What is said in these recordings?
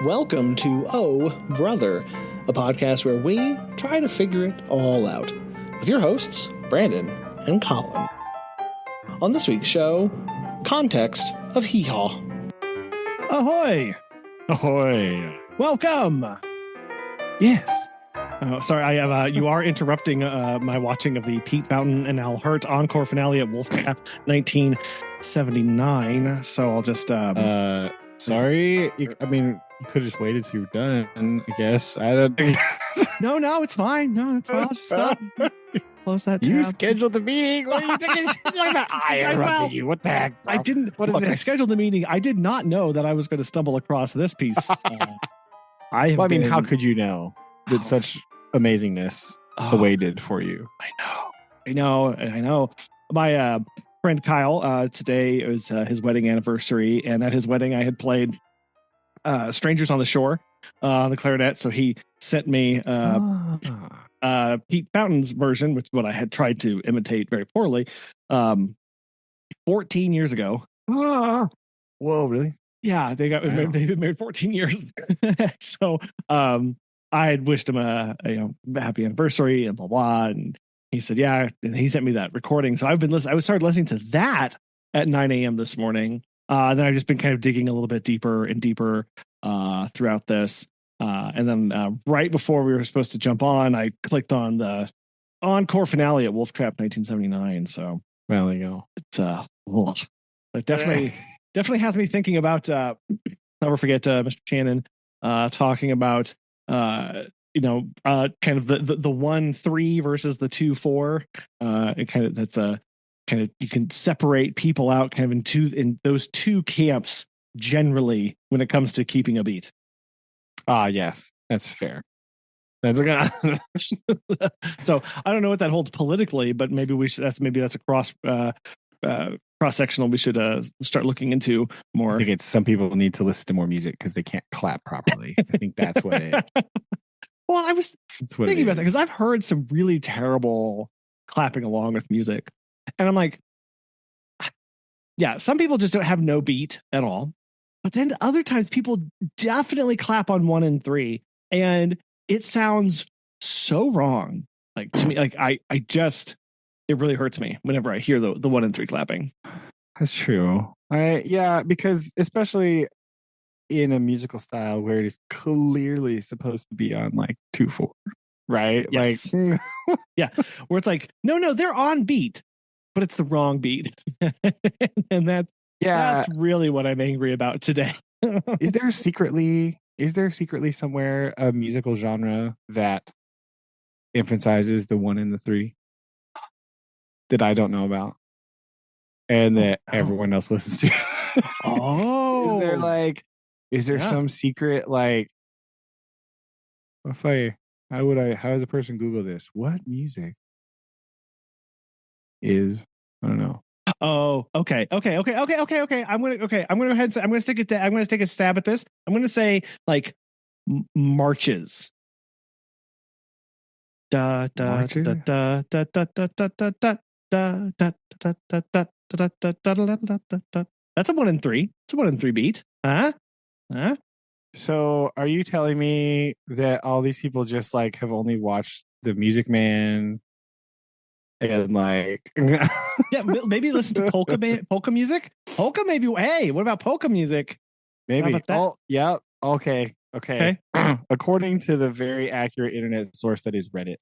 Welcome to Oh Brother, a podcast where we try to figure it all out, with your hosts, Brandon and Colin. On this week's show, context of Hee Haw. Ahoy! Ahoy! Welcome! Yes. Oh, sorry, I have. You are interrupting my watching of the Pete Fountain and Al Hurt encore finale at Wolfcap 1979. So I'll just. Sorry. You could have just waited till you were done. I guess. I don't. No, it's fine. No, it's fine. I'll just stop. Close that tab. You scheduled the meeting. What are you thinking? I interrupted you. What the heck? Bro? I didn't. What is I this? scheduled the meeting. I did not know that I was going to stumble across this piece. How could you know that such amazingness awaited for you? I know. My friend Kyle, today was his wedding anniversary, and at his wedding I had played Strangers on the Shore on the clarinet, so he sent me Pete Fountain's version, which is what I had tried to imitate very poorly 14 years ago. Whoa, really? Yeah, they've been married 14 years. So I had wished him a happy anniversary and blah blah, and he said yeah, and he sent me that recording. So I've been listening. I started listening to that at 9 a.m. this morning. Then I've just been kind of digging a little bit deeper and deeper throughout this. And then right before we were supposed to jump on, I clicked on the encore finale at Wolfcap 1979. So well, there you go. It definitely has me thinking about. Never forget Mr. Shannon talking about kind of the 1-3 versus the 2-4. And kind of that's a kind of you can separate people out kind of in those two camps generally when it comes to keeping a beat. Yes, that's fair. That's so I don't know what that holds politically, but maybe we should. That's a cross sectional we should start looking into more. I think it's some people need to listen to more music because they can't clap properly. I think that's what it. Well, I was thinking about that because I've heard some really terrible clapping along with music, and I'm like, yeah, some people just don't have no beat at all. But then other times people definitely clap on 1 and 3, and it sounds so wrong. Like to me, like I just it really hurts me whenever I hear the 1 and 3 clapping. That's true. Because especially in a musical style where it is clearly supposed to be on like 2-4, right? Yes. Like yeah, where it's like no, they're on beat, but it's the wrong beat, and that's really what I'm angry about today. Is there secretly somewhere a musical genre that emphasizes the 1 and the 3 that I don't know about and that everyone else listens to? Is there some secret like how does a person Google this? What music is, I don't know. Oh, okay. I'm gonna go ahead and say, I'm gonna take a stab at this. I'm gonna say like marches. Da da da da da da da da da da da da da. That's a 1 and 3. It's a 1 and 3 beat. Huh? So are you telling me that all these people just like have only watched The Music Man and like maybe listen to polka music? Polka maybe. Hey, what about polka music? Maybe. How about that? Oh, yeah. Okay. According to the very accurate internet source that is Reddit,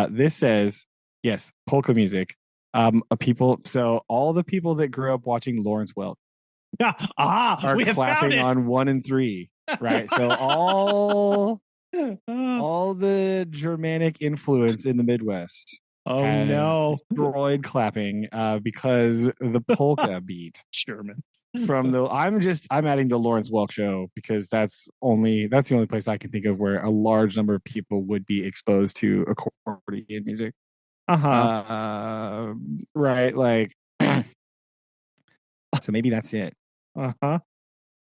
this says yes, polka music. So all the people that grew up watching Lawrence Welk are clapping on 1 and 3, right? So all the Germanic influence in the Midwest destroyed clapping because the polka beat German from the I'm adding the Lawrence Welk show because that's the only place I can think of where a large number of people would be exposed to accordion music. Right, like so maybe that's it.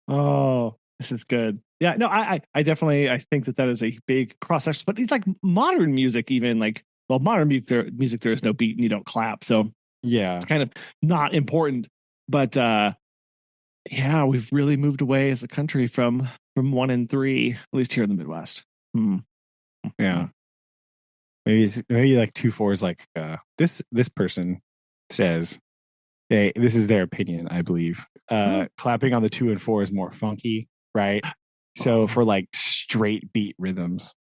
Oh, this is good. Yeah, no, I definitely think that is a big cross section, but it's like modern music, even like modern music there is no beat and you don't clap, so yeah, it's kind of not important. But Yeah, we've really moved away as a country from 1 and 3, at least here in the Midwest. Yeah. Maybe like 2-4 is like this person says this is their opinion, I believe. Clapping on the 2 and 4 is more funky, right? So for like straight beat rhythms,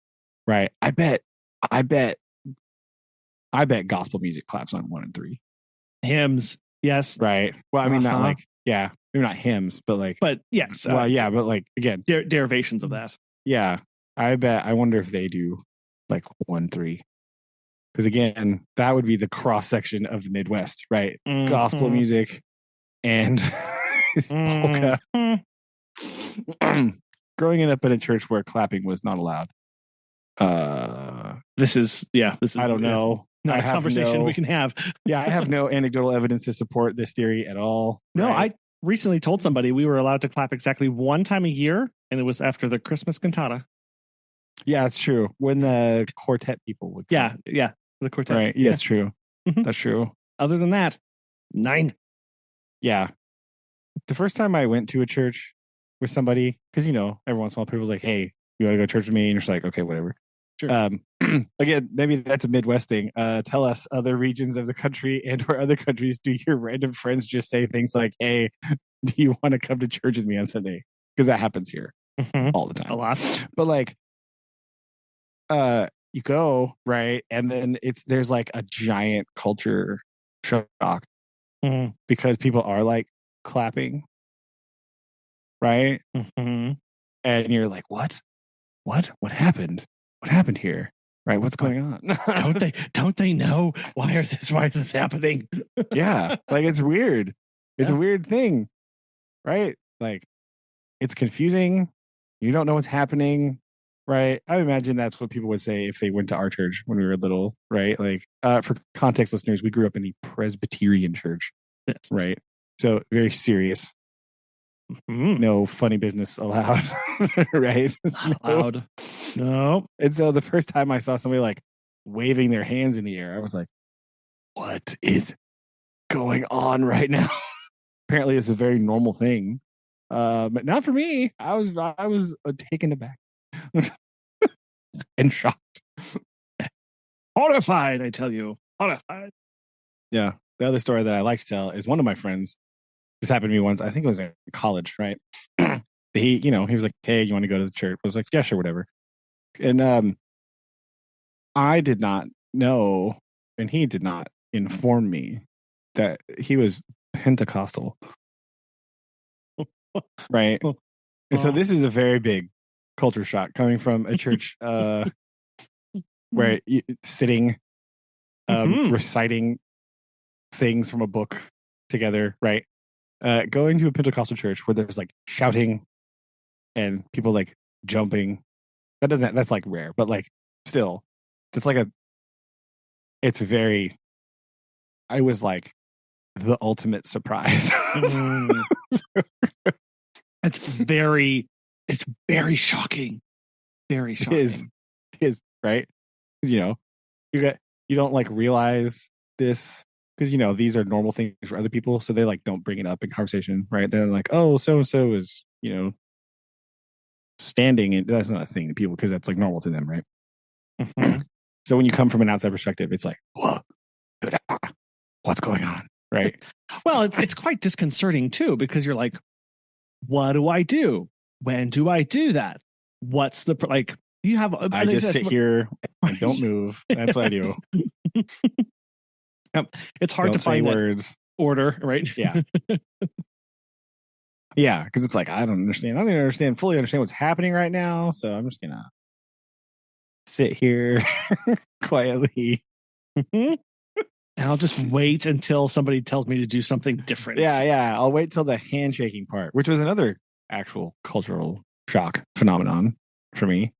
right? I bet gospel music claps on 1 and 3. Hymns, yes. Right. Well, I mean, not like, maybe not hymns, but like, but yes. Well, but like, again, derivations of that. Yeah. I wonder if they do like 1-3. Because again, that would be the cross section of the Midwest, right? Mm-hmm. Gospel music and polka. Growing up in a church where clapping was not allowed. This is I don't know. Not a conversation we can have. I have no anecdotal evidence to support this theory at all. No, right? I recently told somebody we were allowed to clap exactly one time a year, and it was after the Christmas cantata. Yeah, it's true. When the quartet people would come. Yeah, the quartet. Right. Yeah, it's true. Mm-hmm. That's true. Other than that, 9. Yeah. The first time I went to a church with somebody, because every once in a while people's like, hey, you want to go to church with me? And you're just like, okay, whatever. Sure. Again, maybe that's a Midwest thing. Tell us other regions of the country and or other countries, do your random friends just say things like, hey, do you want to come to church with me on Sunday? Because that happens here all the time. A lot. But like, you go, right? And then there's like a giant culture shock because people are like clapping, right? And you're like, what happened? What happened here? Right? What's going on? Don't they know why is this happening? Yeah, like it's weird. It's a weird thing, right? Like it's confusing. You don't know what's happening, right? I imagine that's what people would say if they went to our church when we were little, right? Like for context listeners, we grew up in the Presbyterian church, right? So very serious. No funny business allowed, right? Not allowed. No. And so the first time I saw somebody like waving their hands in the air, I was like, what is going on right now? Apparently it's a very normal thing. But not for me. I was taken aback and shocked. Horrified, I tell you. Horrified. Yeah. The other story that I like to tell is one of my friends. This happened to me once. I think it was in college, right? He was like, hey, you want to go to the church? I was like, yeah, sure, whatever. And I did not know, and he did not inform me that he was Pentecostal. Right? And so this is a very big culture shock coming from a church where sitting, reciting things from a book together, right? Going to a Pentecostal church where there's like shouting and people like jumping. That's like rare, but like still, I was like the ultimate surprise. It's very shocking. Very shocking. It is right? Because you don't like realize this because these are normal things for other people, so they like don't bring it up in conversation, right? They're like, oh, so and so is standing, and that's not a thing to people because that's like normal to them, right? So when you come from an outside perspective, it's like, whoa, what's going on, right? Well, it's quite disconcerting too because you're like, what do I do? When do I do that? What's the like? You have I just sit here and don't move. That's what I do. It's hard to find words. Order, right? Yeah. Yeah, because it's like I don't even fully understand what's happening right now. So I'm just gonna sit here quietly. And I'll just wait until somebody tells me to do something different. Yeah. I'll wait till the handshaking part, which was another actual cultural shock phenomenon for me.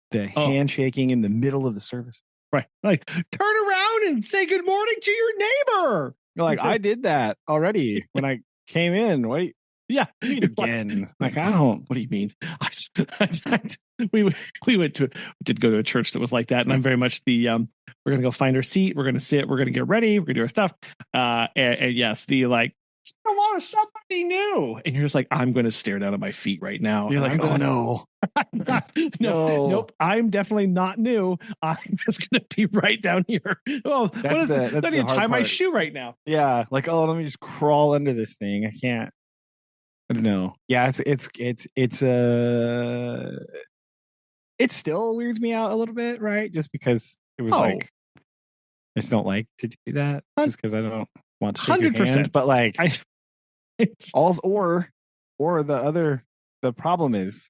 The handshaking in the middle of the service. Right. Like, turn around and say good morning to your neighbor. You're like, I did that already when I came in. Wait. Yeah. Again. Like, I don't. What do you mean? We did go to a church that was like that. And I'm very much the, we're going to go find our seat. We're going to sit. We're going to get ready. We're going to do our stuff. And yes, the like, want somebody new. And you're just like, I'm going to stare down at my feet right now. You're like, oh no. No, nope. I'm definitely not new. I'm just going to be right down here. Well, I need to tie my shoe right now. Yeah. Like, oh, let me just crawl under this thing. I can't. I don't know. Yeah. It still weirds me out a little bit, right? Just because it was like, I just don't like to do that. Just because I don't want to shake 100%. Your hand. But like, the problem is,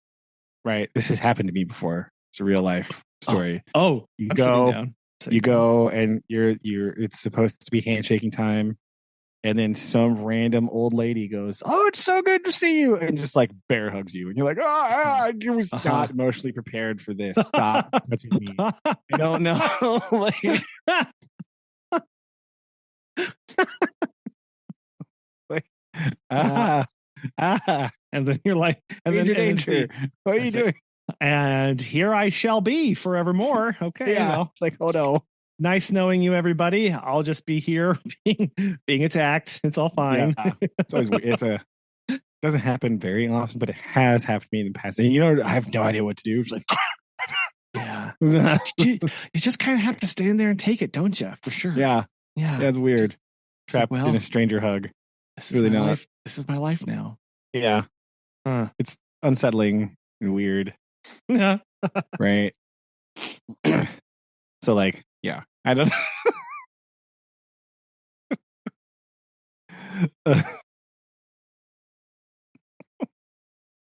right? This has happened to me before. It's a real life story. You go and it's supposed to be handshaking time. And then some random old lady goes, "Oh, it's so good to see you," and just like bear hugs you, and you're like, I was not emotionally prepared for this. Stop touching me. I don't know. And then you're like, and then danger. What are you doing? And here I shall be forevermore. Okay, yeah. Well, it's like, oh no. Nice knowing you, everybody. I'll just be here being attacked. It's all fine. Yeah. It's always weird. Doesn't happen very often, but it has happened to me in the past. And I have no idea what to do. It's like, yeah. you just kind of have to stand there and take it, don't you? For sure. Yeah. Yeah. It's weird. Trapped in a stranger hug. This is really not. Life. This is my life now. Yeah. It's unsettling and weird. Yeah. Right. So like, yeah. I don't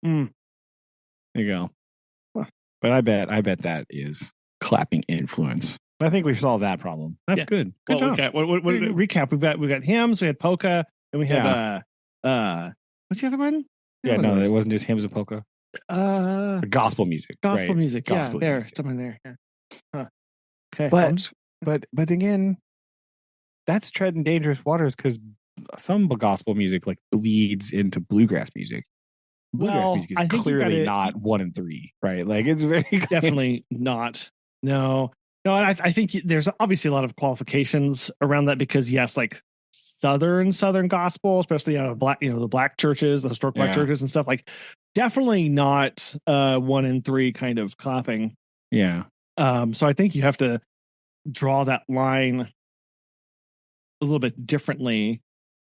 There you go. But I bet that is clapping influence. I think we've solved that problem. That's good. Good job. Recap. We've got hymns, we had polka, and we have what's the other one? No, it wasn't just hymns and polka. Gospel music. Gospel music. Gospel there. Music. Something there. Yeah. Huh. Okay. But again, that's treading dangerous waters because some gospel music like bleeds into bluegrass music. Bluegrass music is clearly not 1 and 3, right? Like it's very definitely not. No. I think there's obviously a lot of qualifications around that because yes, like southern gospel, especially the black churches, the historic black churches and stuff, like definitely not 1 and 3 kind of clapping. Yeah. So I think you have to draw that line a little bit differently,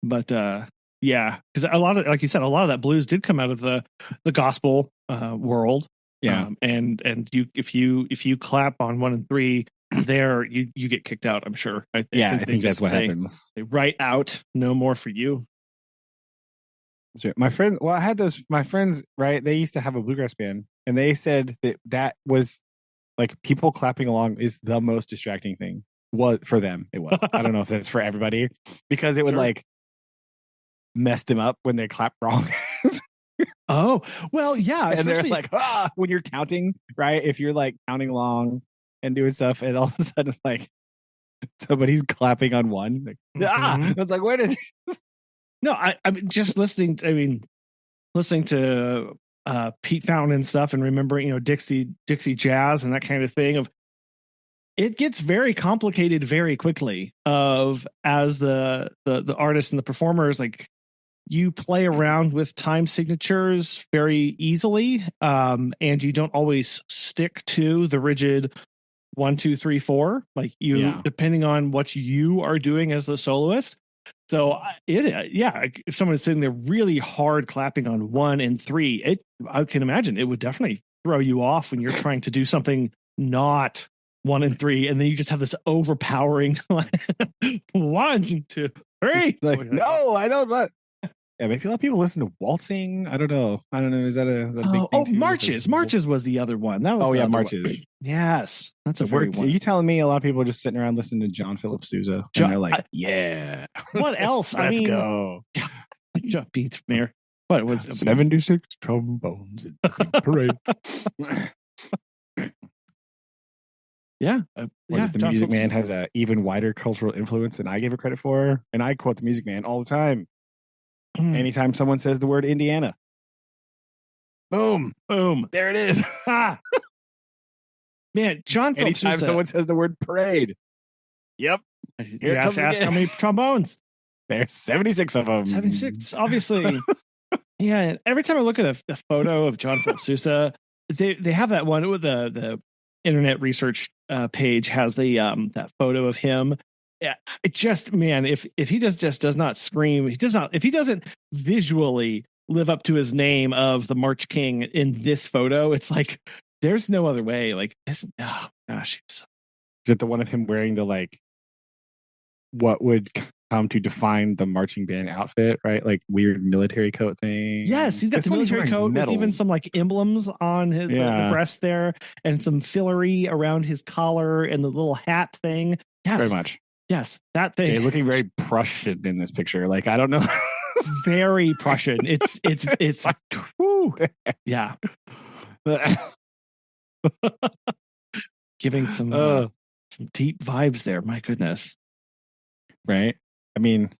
but because a lot of, like you said, a lot of that blues did come out of the gospel world. Yeah. And you if you clap on 1 and 3 there, you get kicked out, I'm sure. I think that's what happens. They write out, no more for you. That's right. I had my friends, right? They used to have a bluegrass band and they said that was like people clapping along is the most distracting thing. For them, it was. I don't know if that's for everybody because it would like mess them up when they clap wrong. Oh, well, yeah. And they're like, when you're counting, right? If you're like counting along and doing stuff, and all of a sudden, like somebody's clapping on one, like, it's like, where did? No, I'm just listening. Listening to Pete Fountain and stuff, and remembering, Dixie jazz and that kind of thing. It gets very complicated very quickly. As the artists and the performers, like you play around with time signatures very easily, and you don't always stick to the rigid 1, 2, 3, 4. Like depending on what you are doing as the soloist. So if someone is sitting there really hard clapping on 1 and 3, I can imagine it would definitely throw you off when you're trying to do something not 1 and 3, and then you just have this overpowering 1, 2, 3. Like, no, I don't. But yeah, maybe a lot of people listen to waltzing. I don't know. Is that a big thing? Too? Marches. Marches was the other one. That was marches. One. Yes, that's a very one. Are you telling me a lot of people are just sitting around listening to John Philip Sousa and they're like, yeah. What else? Let's go. John Beat Mayor. What was 76 trombones in parade? The Music Man has an even wider cultural influence than I give it credit for, and I quote the Music Man all the time. Anytime someone says the word Indiana, boom, there it is. Man, John Phillips. Anytime someone says the word parade, yep. You have to ask how many trombones. There's 76 of them. 76, obviously. Yeah, and every time I look at a photo of John Philip Sousa, they have that one with the internet research page has the that photo of him. Yeah, it just, man, if he does not scream, if he doesn't visually live up to his name of the March King in this photo, it's like there's no other way. Like this, oh gosh. Is it the one of him wearing the like what would come to define the marching band outfit, right? Like weird military coat thing. Yes, he's got the military coat with even some like emblems on his the breast there, and some fillery around his collar and the little hat thing. Yes, very much. Yes, that thing. Looking very Prussian in this picture. Like I don't know. It's very Prussian. It's whew, yeah. Giving some deep vibes there. My goodness. Right. I mean,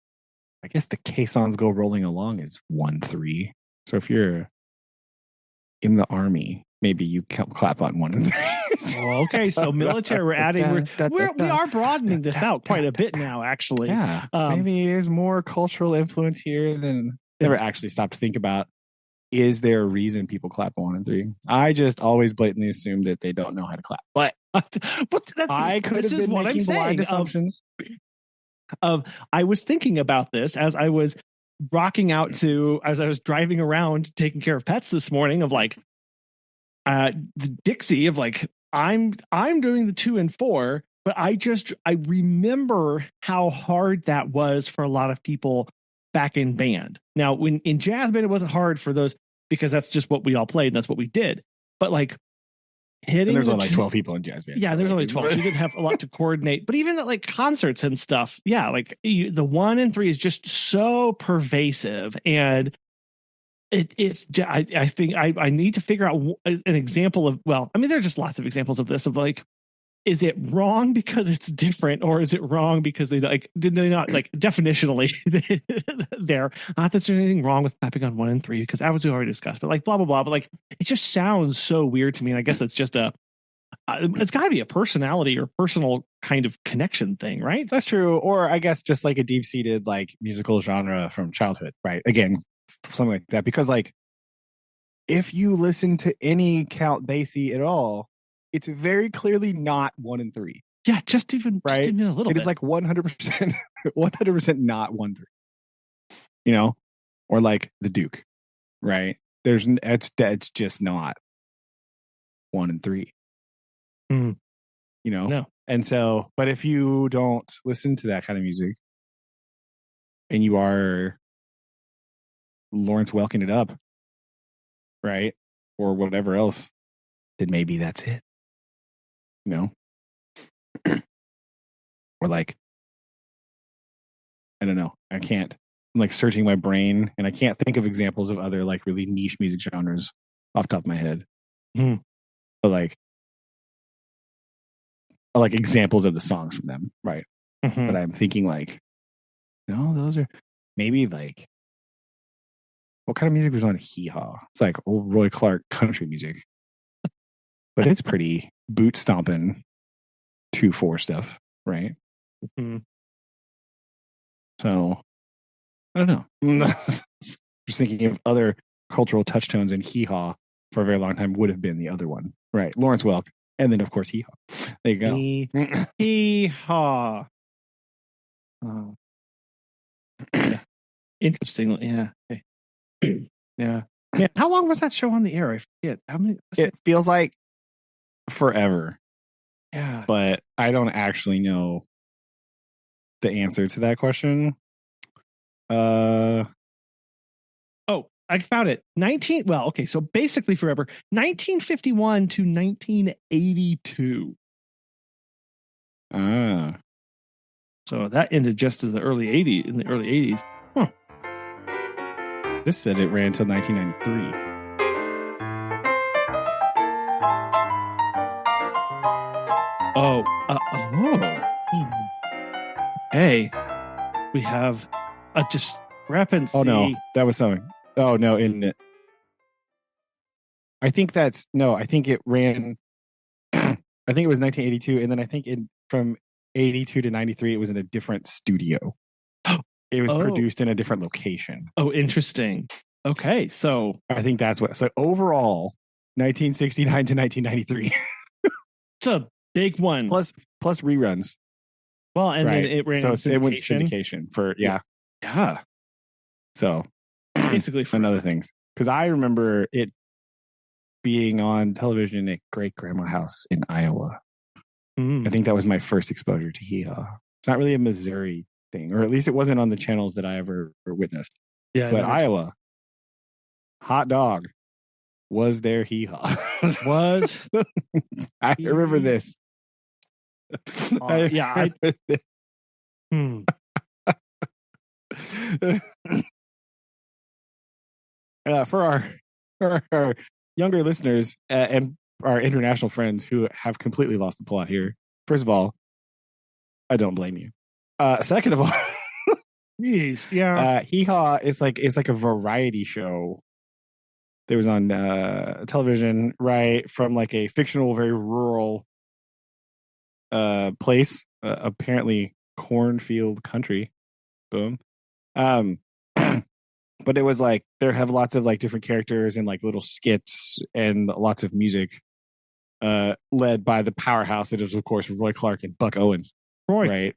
I guess the caissons go rolling along is 1-3. So if you're in the army, maybe you clap on 1 and 3. Okay, so military, we're adding. We are broadening this out quite a bit now. Actually, yeah. Maybe there's more cultural influence here than never actually stopped to think about. Is there a reason people clap on 1 and 3? I just always blatantly assume that they don't know how to clap. But I could have been making blind assumptions. I was thinking about this as I was rocking out as I was driving around taking care of pets this morning, of like the Dixie of like I'm doing the 2 and 4, but I remember how hard that was for a lot of people back in band. Now, when in jazz band, it wasn't hard for those because that's just what we all played and that's what we did. But like hitting, and there's only like 12 people in jazz band. Yeah, so there's only 12. So you didn't have a lot to coordinate. But even at like concerts and stuff, yeah, like the 1 and 3 is just so pervasive, and it's. I think I need to figure out an example of. Well, I mean, there are just lots of examples of this. Of like, is it wrong because it's different, or is it wrong because they like did they not like definitionally there? Not that there's anything wrong with clapping on 1 and 3 because as we already discussed, but like blah blah blah. But like it just sounds so weird to me, and I guess it's just it's got to be a personality or personal kind of connection thing, right? That's true, or I guess just like a deep seated like musical genre from childhood, right? Again, something like that. Because like if you listen to any Count Basie at all, it's very clearly not 1 and 3. Yeah, just even a little bit. It is like 100%, 100% not 1-3. You know, or like the Duke, right? It's just not 1 and 3. Mm. You know, no. And so, but if you don't listen to that kind of music, and you are Lawrence Welking it up, right, or whatever else, then maybe that's it. You know, or like, I don't know. I can't. I'm like searching my brain, and I can't think of examples of other like really niche music genres off the top of my head. Mm. But like examples of the songs from them, right? Mm-hmm. But I'm thinking like, no, those are maybe like, what kind of music was on Hee Haw? It's like old Roy Clark country music, but it's pretty boot stomping 2/4 stuff, right? Mm-hmm. So I don't know. Just thinking of other cultural touchstones, and Hee Haw for a very long time would have been the other one, right? Lawrence Welk, and then of course Hee Haw. There you go. Hee Haw. Oh. Yeah. Interesting. Yeah. Yeah. Yeah. How long was that show on the air? I forget. How many? It feels like forever. Yeah. But I don't actually know the answer to that question. Oh, I found it. So basically forever. 1951 to 1982. Ah. So that ended just as the early 80s. Huh. This said it ran until 1993. Hey, we have a discrepancy. Oh no, that was something. Oh no, isn't it? I think it ran. I think it was 1982, and then I think from 82 to 93, it was in a different studio. It was produced in a different location. Oh, interesting. Okay, so I think that's what. So overall, 1969 to 1993. It's a big one. Plus reruns. Well, and then it ran in syndication. It went syndication for Yeah. So basically and other things. Because I remember it being on television at great grandma house in Iowa. I think that was my first exposure to Hee Haw. It's not really a Missouri thing, or at least it wasn't on the channels that I ever witnessed. Yeah, but Iowa, hot dog was their Hee Haw. Was I remember this. For our younger listeners and our international friends who have completely lost the plot here, first of all, I don't blame you. Second of all, Hee Haw is like a variety show that was on television, right? From like a fictional, very rural place, apparently cornfield country. Boom. But it was like there have lots of like different characters and like little skits and lots of music, led by the powerhouse that is of course Roy Clark and Buck Owens. Right.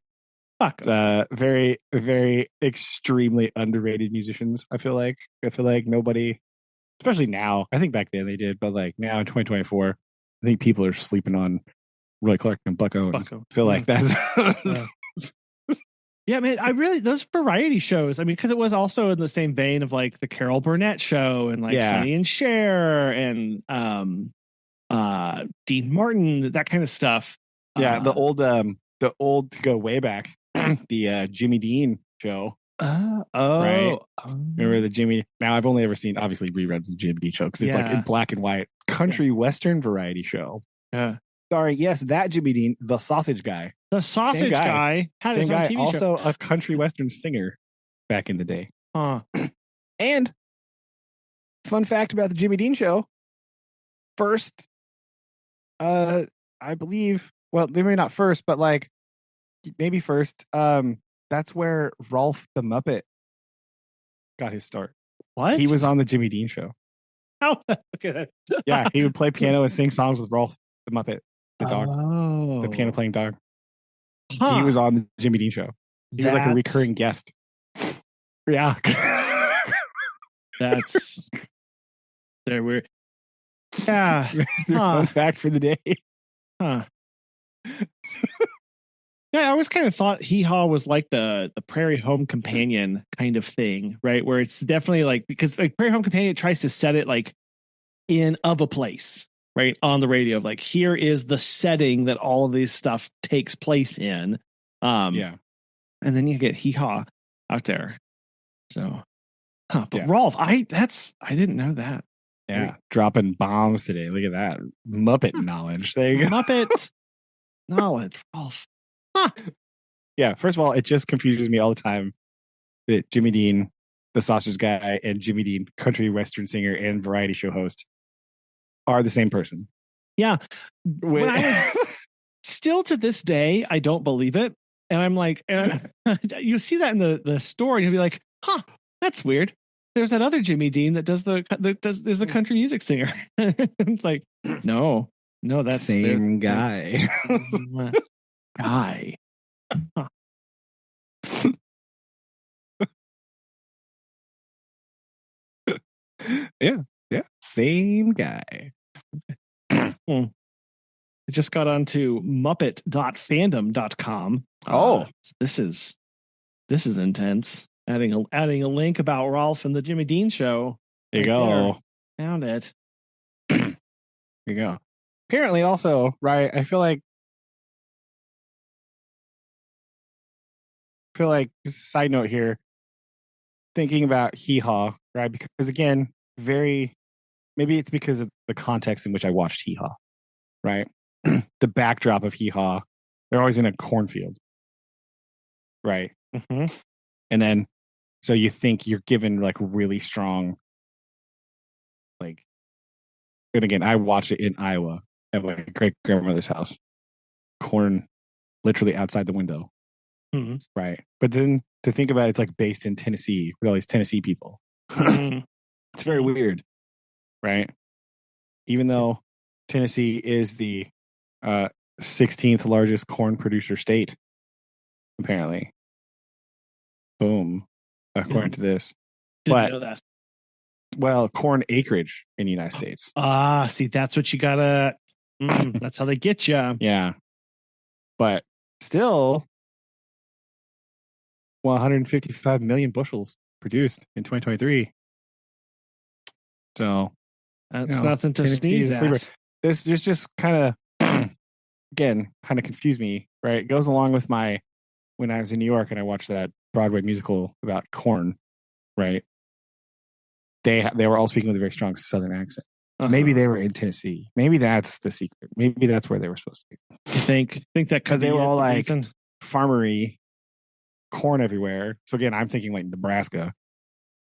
Fuck. Very, very extremely underrated musicians. I feel like nobody, especially now. I think back then they did, but like now in 2024, I think people are sleeping on Roy Clark and Buck Owens. I feel like that's. Yeah, man, those variety shows, I mean, because it was also in the same vein of like the Carol Burnett show and like Sonny and Cher and Dean Martin, that kind of stuff. Yeah, the old to go way back, the Jimmy Dean show. Right? Remember the Jimmy? Now I've only ever seen obviously reruns of Jimmy Dean show because it's like in black and white country western variety show. Yeah. Sorry, yes, that Jimmy Dean, the sausage guy. The sausage guy had his own TV also show. A country western singer back in the day. And fun fact about the Jimmy Dean show. First, I believe, well, they may not first, but like maybe first, that's where Rowlf the Muppet got his start. What? He was on the Jimmy Dean show. Oh, okay. Yeah, he would play piano and sing songs with Rowlf the Muppet, the dog, the piano playing dog. He was on the Jimmy Dean show. He was like a recurring guest. Yeah. That's very weird. Yeah. Fun fact for the day. Yeah, I always kind of thought Hee Haw was like the Prairie Home Companion kind of thing, right? Where it's definitely like, because like Prairie Home Companion tries to set it like in of a place, right, on the radio of like, here is the setting that all of this stuff takes place in. And then you get Hee Haw out there. So, but Rowlf, I didn't know that. Yeah, dropping bombs today. Look at that Muppet knowledge. There you go. Muppet knowledge, Rowlf. Yeah, first of all, it just confuses me all the time that Jimmy Dean, the sausage guy, and Jimmy Dean, country western singer and variety show host, are the same person. Yeah. Still to this day, I don't believe it. And I'm like, you see that in the story, and you'll be like, that's weird. There's that other Jimmy Dean that is the country music singer. It's like, no, that's same guy. Guy. Yeah, same guy. It just got onto muppet.fandom.com. This is intense. Adding a link about Rowlf and the Jimmy Dean show. There you go. Found it. There you go. Apparently also, right, I feel like just a side note here, thinking about Hee Haw, right? Because again, maybe it's because of the context in which I watched Hee Haw, right? The backdrop of Hee Haw, they're always in a cornfield, right? Mm-hmm. And then, so you think you're given like really strong, like, and again, I watched it in Iowa at my great grandmother's house, corn literally outside the window. Mhm. Right. But then to think about it, it's like based in Tennessee with all these Tennessee people. Mhm. It's very weird. Right. Even though Tennessee is the 16th largest corn producer state, apparently. Boom. According to this. Didn't But know that. well, corn acreage in the United States. See, that's what you gotta. That's how they get you. Yeah. But still, 155 million bushels produced in 2023. So That's nothing to Tennessee is sneeze a sleeper. at. This just kind of, again, kind of confused me, right? It goes along with my, when I was in New York and I watched that Broadway musical about corn, right? They were all speaking with a very strong Southern accent. Maybe they were in Tennessee. Maybe that's the secret. Maybe that's where they were supposed to be. You think that because they were all like farmery, corn everywhere. So again, I'm thinking like Nebraska,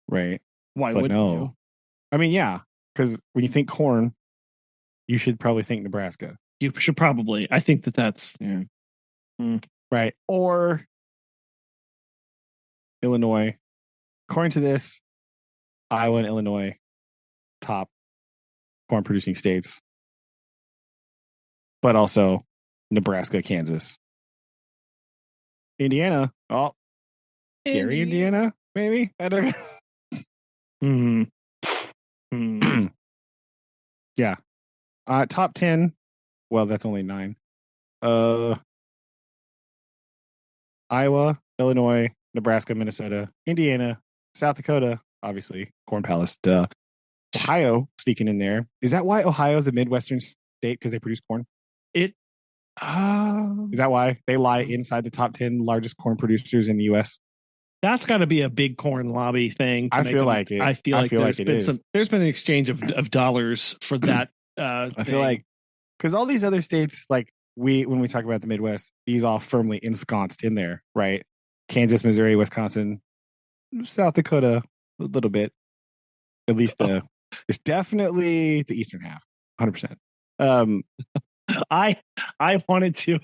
right? Why But wouldn't no, you? I mean, yeah, because when you think corn, you should probably think Nebraska. You should probably. I think that's right, or Illinois. According to this, Iowa and Illinois top corn producing states, but also Nebraska, Kansas, Indiana. Oh, Gary, Indiana, maybe. I don't know. Yeah. Top 10. Well, that's only 9. Iowa, Illinois, Nebraska, Minnesota, Indiana, South Dakota, obviously, Corn Palace, duh. Ohio sneaking in there. Is that why Ohio is a Midwestern state? Because they produce corn? Is that why they lie inside the top 10 largest corn producers in the U.S.? That's got to be a big corn lobby thing. I feel like it. I feel like there's been an exchange of dollars for that. I feel like because all these other states, like when we talk about the Midwest, these all firmly ensconced in there, right? Kansas, Missouri, Wisconsin, South Dakota, a little bit. At least it's definitely the eastern half, 100%. I wanted to.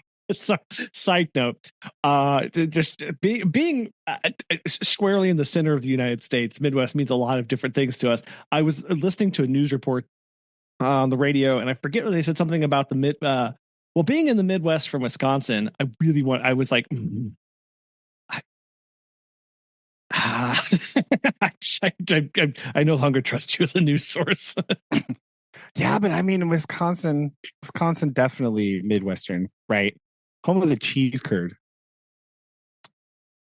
Side note, just being squarely in the center of the United States, Midwest means a lot of different things to us. I was listening to a news report on the radio, and I forget where they said something about the being in the Midwest from Wisconsin. I was like, I no longer trust you as a news source. Yeah, but I mean, Wisconsin definitely Midwestern, right? Home of the cheese curd.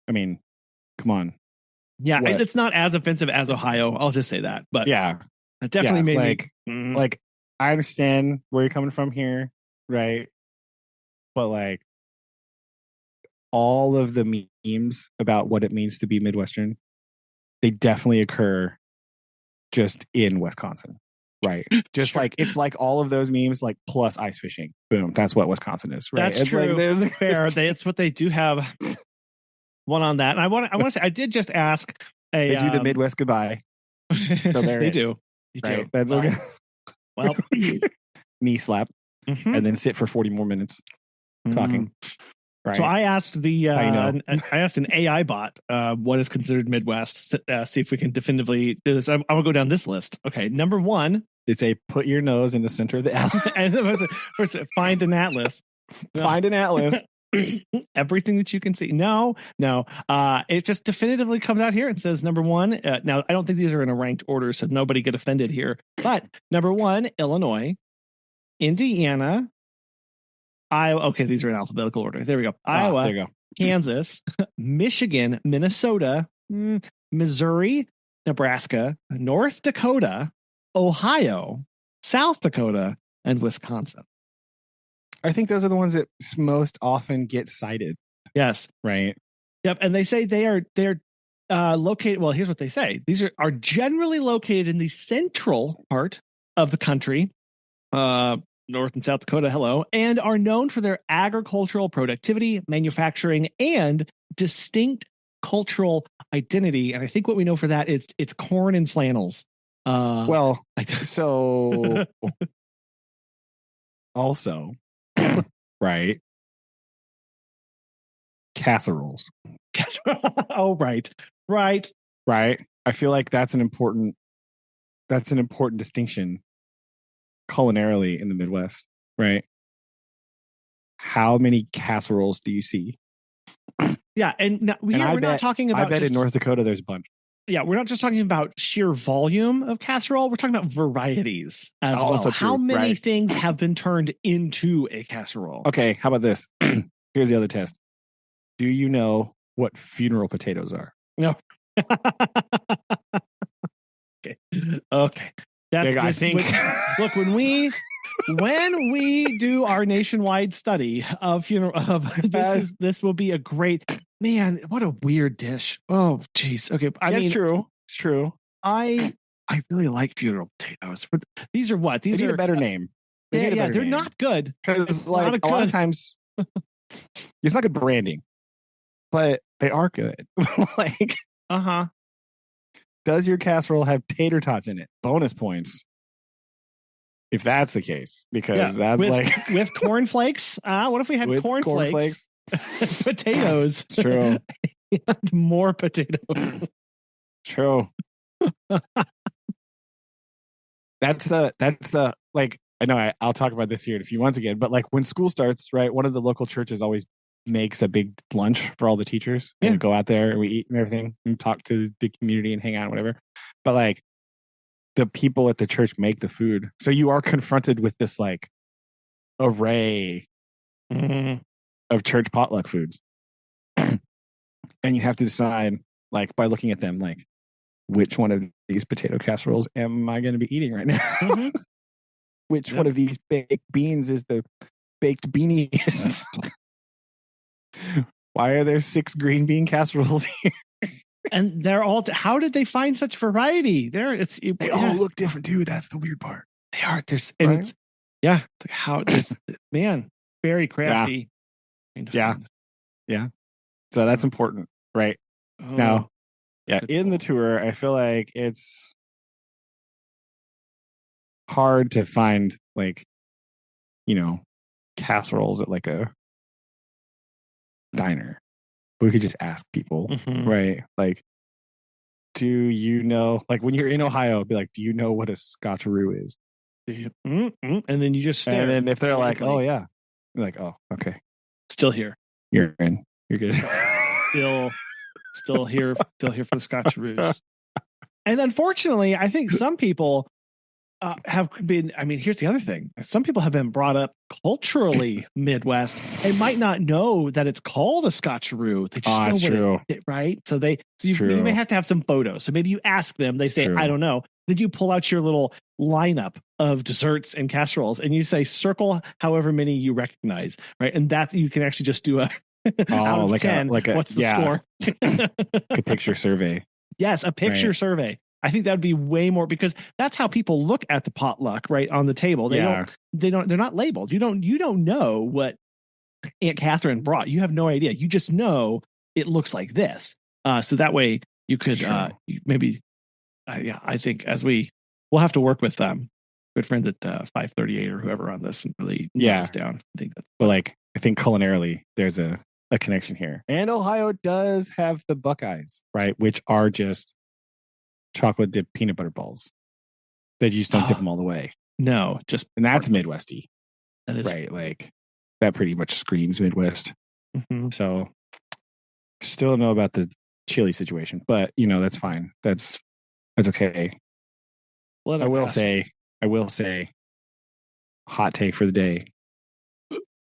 I mean, come on. Yeah, it's not as offensive as Ohio. I'll just say that. But yeah, it definitely made me like. I understand where you're coming from here, right? But like, all of the memes about what it means to be Midwestern, they definitely occur just in Wisconsin. Right. Just sure. Like it's like all of those memes, like plus ice fishing. Boom. That's what Wisconsin is. Right. That's true. Like, fair. That's what they do have one on that. And I want to say I did just ask they do the Midwest goodbye. So they do. Right. That's okay. Well, knee slap and then sit for 40 more minutes talking. Right. So I asked I asked an AI bot what is considered Midwest. See if we can definitively do this. I'm gonna go down this list. Okay, number 1. It's a put your nose in the center of the atlas. And find an atlas. Find an atlas. Everything that you can see. No. It just definitively comes out here and says number 1. Now I don't think these are in a ranked order, so nobody get offended here. But number 1, Illinois, Indiana, Iowa. Okay, these are in alphabetical order. There we go. Iowa, there you go. Kansas, Michigan, Minnesota, Missouri, Nebraska, North Dakota, Ohio, South Dakota, and Wisconsin. I think those are the ones that most often get cited. Yes. Right. Yep. And they say they're located. Well, here's what they say. These are generally located in the central part of the country. North and South Dakota, hello, and are known for their agricultural productivity, manufacturing, and distinct cultural identity. And I think what we know for that is it's corn and flannels. So also, right? casseroles. Oh, right. Right. I feel like that's an important distinction culinarily in the Midwest, right? How many casseroles do you see? Yeah, and now, we're not talking about. I bet in North Dakota there's a bunch. Yeah, we're not just talking about sheer volume of casserole. We're talking about varieties as well. Also true, How many right. things have been turned into a casserole? Okay, how about this? Here's the other test. Do you know what funeral potatoes are? No. Okay. I think. Look, when we do our nationwide study of funeral this will be a great, man. What a weird dish. Oh, geez. Okay, It's true. It's true. I really like funeral potatoes. These are what? These they need are a better name. They're not good because like a lot of times it's not good branding, but they are good. Like does your casserole have tater tots in it? Bonus points. If that's the case, because that's with cornflakes. What if we had cornflakes? Potatoes. It's true. More potatoes. True. That's the like. I know I'll talk about this here in a few months again, but like when school starts, right? One of the local churches always makes a big lunch for all the teachers. And we go out there and we eat and everything and talk to the community and hang out and whatever. But like the people at the church make the food. So you are confronted with this like array of church potluck foods. And you have to decide like by looking at them, like which one of these potato casseroles am I going to be eating right now? Which one of these baked beans is the baked beaniest? Why are there 6 green bean casseroles here? And they're all. How did they find such variety? They all look different too. That's the weird part. They are. It's like how there's man very crafty. Yeah. So that's important, right? Now, in the tour, I feel like it's hard to find like, casseroles at like a diner. But we could just ask people, right? Like, do you know, like when you're in Ohio, be like, do you know what a scotcheroo is? And then you just stare. And then if they're like, oh yeah, you're like, oh, okay. Still here. You're in. You're good. Still here for the scotcheroos. And unfortunately, I think some people have been, here's the other thing. Some people have been brought up culturally Midwest and might not know that it's called a scotcheroo. They just know what right? So you may have to have some photos. So maybe you ask them, they say, I don't know. Then you pull out your little lineup of desserts and casseroles and you say, circle however many you recognize, right? And that's, you can actually just do a out of 10, what's the score? A picture survey. Yes, a picture survey. I think that would be way more, because that's how people look at the potluck, right, on the table. They're not labeled. You don't know what Aunt Catherine brought. You have no idea. You just know it looks like this. So that way you could maybe, I think we'll have to work with good friends at 538 or whoever on this and really nail this down. I think that's. But I think culinarily there's a connection here, and Ohio does have the Buckeyes, right, which are just chocolate dipped peanut butter balls that you just don't dip them all the way. No, and that's Midwesty. That is right. Like that pretty much screams Midwest. So still don't know about the chili situation, but that's fine. That's okay. I will say hot take for the day.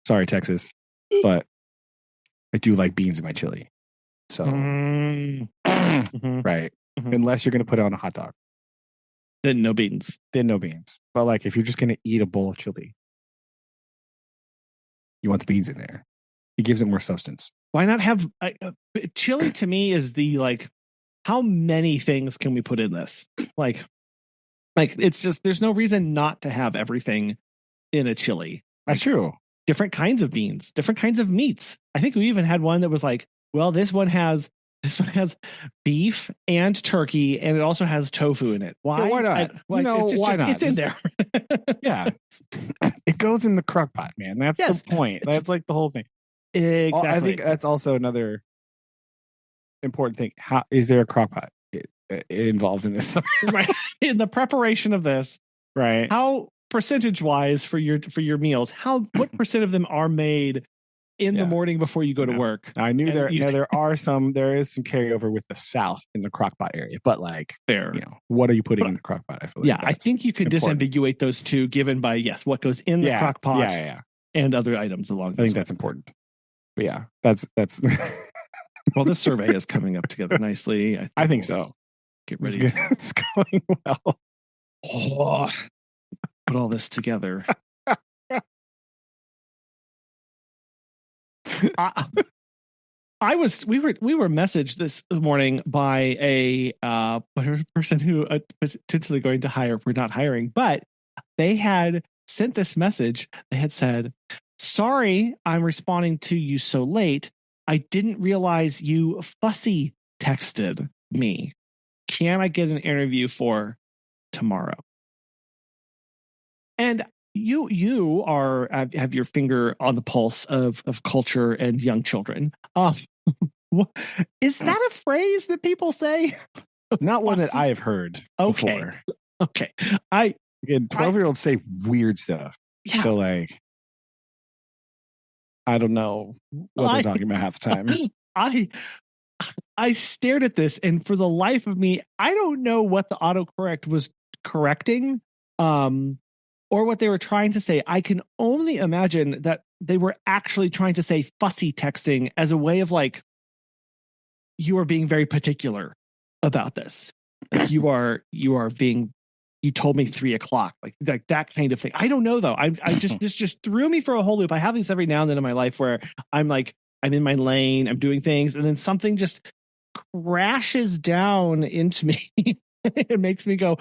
Sorry, Texas, but I do like beans in my chili. So right. Unless you're going to put it on a hot dog. Then no beans. But like if you're just going to eat a bowl of chili, you want the beans in there. It gives it more substance. Why not have chili? To me is the how many things can we put in this? Like it's just, there's no reason not to have everything in a chili. That's true. Different kinds of beans, different kinds of meats. I think we even had one that was like, well, this one has beef and turkey, and it also has tofu in it. Why? Yeah, why not? Why not? It's in there. Yeah, it goes in the crock pot, man. That's the point. That's like the whole thing. Exactly. I think that's also another important thing. How is there a crock pot involved in this? Right. In the preparation of this, Right. how percentage wise for your meals, what percent of them are made in the morning before you go to work? I knew there is some carryover with the South in the crock pot area, but like fair. What are you putting in the crock pot? I feel like I think you could disambiguate those two given by what goes in the crock pot and other items along. I think that's important. But yeah, that's well, this survey is coming up together nicely. I think so. Get ready. It's going well. Oh, put all this together. We were messaged this morning by a person who was potentially going to hire. We're not hiring, but they had sent this message. They had said, "Sorry, I'm responding to you so late. I didn't realize you fussy texted me. Can I get an interview for tomorrow?" And you have your finger on the pulse of culture and young children. Is that a phrase that people say? Not one that I have heard before. Okay. 12-year-olds say weird stuff. Yeah. So like, I don't know what they're talking about half the time. I stared at this, and for the life of me, I don't know what the autocorrect was correcting, or what they were trying to say. I can only imagine that they were actually trying to say fussy texting as a way of like, you are being very particular about this. Like you told me 3:00, like that kind of thing. I don't know though. This just threw me for a whole loop. I have these every now and then in my life where I'm in my lane, I'm doing things, and then something just crashes down into me. It makes me go,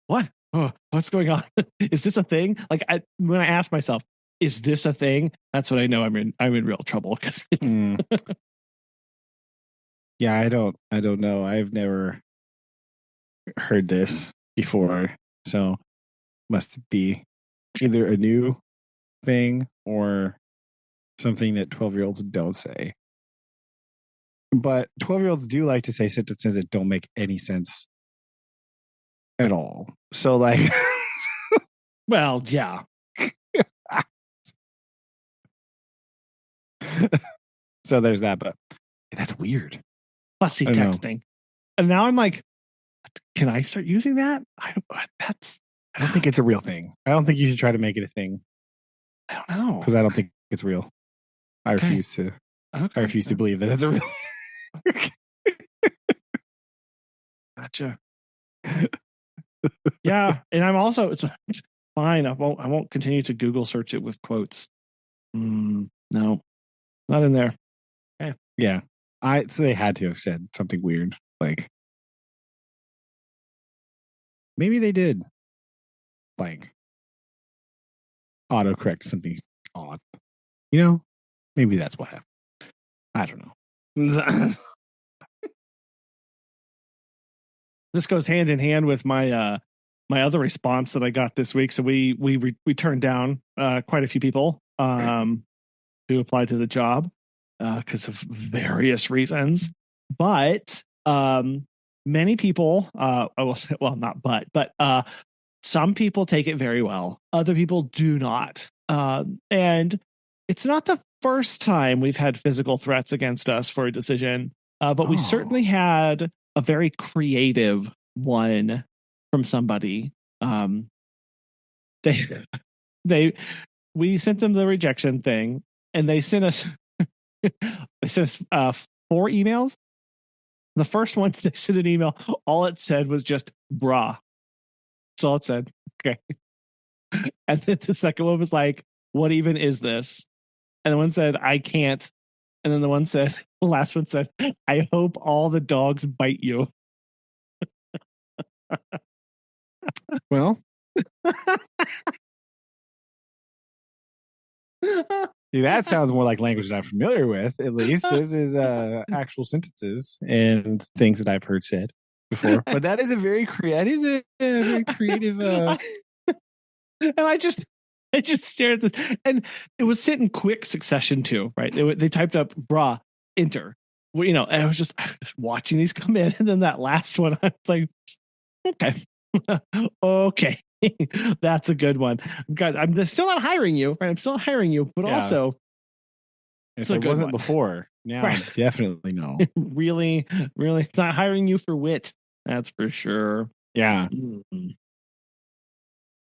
what? Oh, what's going on? Is this a thing? Like when I ask myself, is this a thing? That's when I know I'm in real trouble. Yeah, I don't know. I've never heard this before, so must be either a new thing or something that 12-year-olds don't say. But 12-year-olds do like to say sentences that don't make any sense at all. So like well, yeah. So there's that, but that's weird. Fussy texting. And now I'm like, can I start using that? I don't think it's a real thing. I don't think you should try to make it a thing. I don't know. Because I don't think it's real. I refuse to believe that it's a real Gotcha. Yeah, and I'm also it's fine. I won't continue to Google search it with quotes. No, not in there. Okay. Yeah, so they had to have said something weird, like maybe they did, like autocorrect something odd. Maybe that's what happened. I don't know. This goes hand in hand with my my other response that I got this week. So we turned down quite a few people who applied to the job because of various reasons. But many people, some people take it very well. Other people do not. And it's not the first time we've had physical threats against us for a decision, but we certainly had a very creative one from somebody. We sent them the rejection thing, and they sent us 4 emails. The first one, they sent an email. All it said was just "brah." That's all it said. Okay. And then the second one was like, "What even is this?" And the one said, "I can't." And then the last one said, "I hope all the dogs bite you." Well, see, that sounds more like language that I'm familiar with. At least this is actual sentences and things that I've heard said before. But that is a very creative. And I just stared at this, and it was sent in quick succession too, right? They typed up "bra," enter. Well, and I was just watching these come in, and then that last one, I was like, okay, okay, that's a good one, guys. I'm still not hiring you, right? I'm still hiring you, but also, if it wasn't before, now right. definitely no. Really, not hiring you for wit. That's for sure. Yeah. Mm-hmm.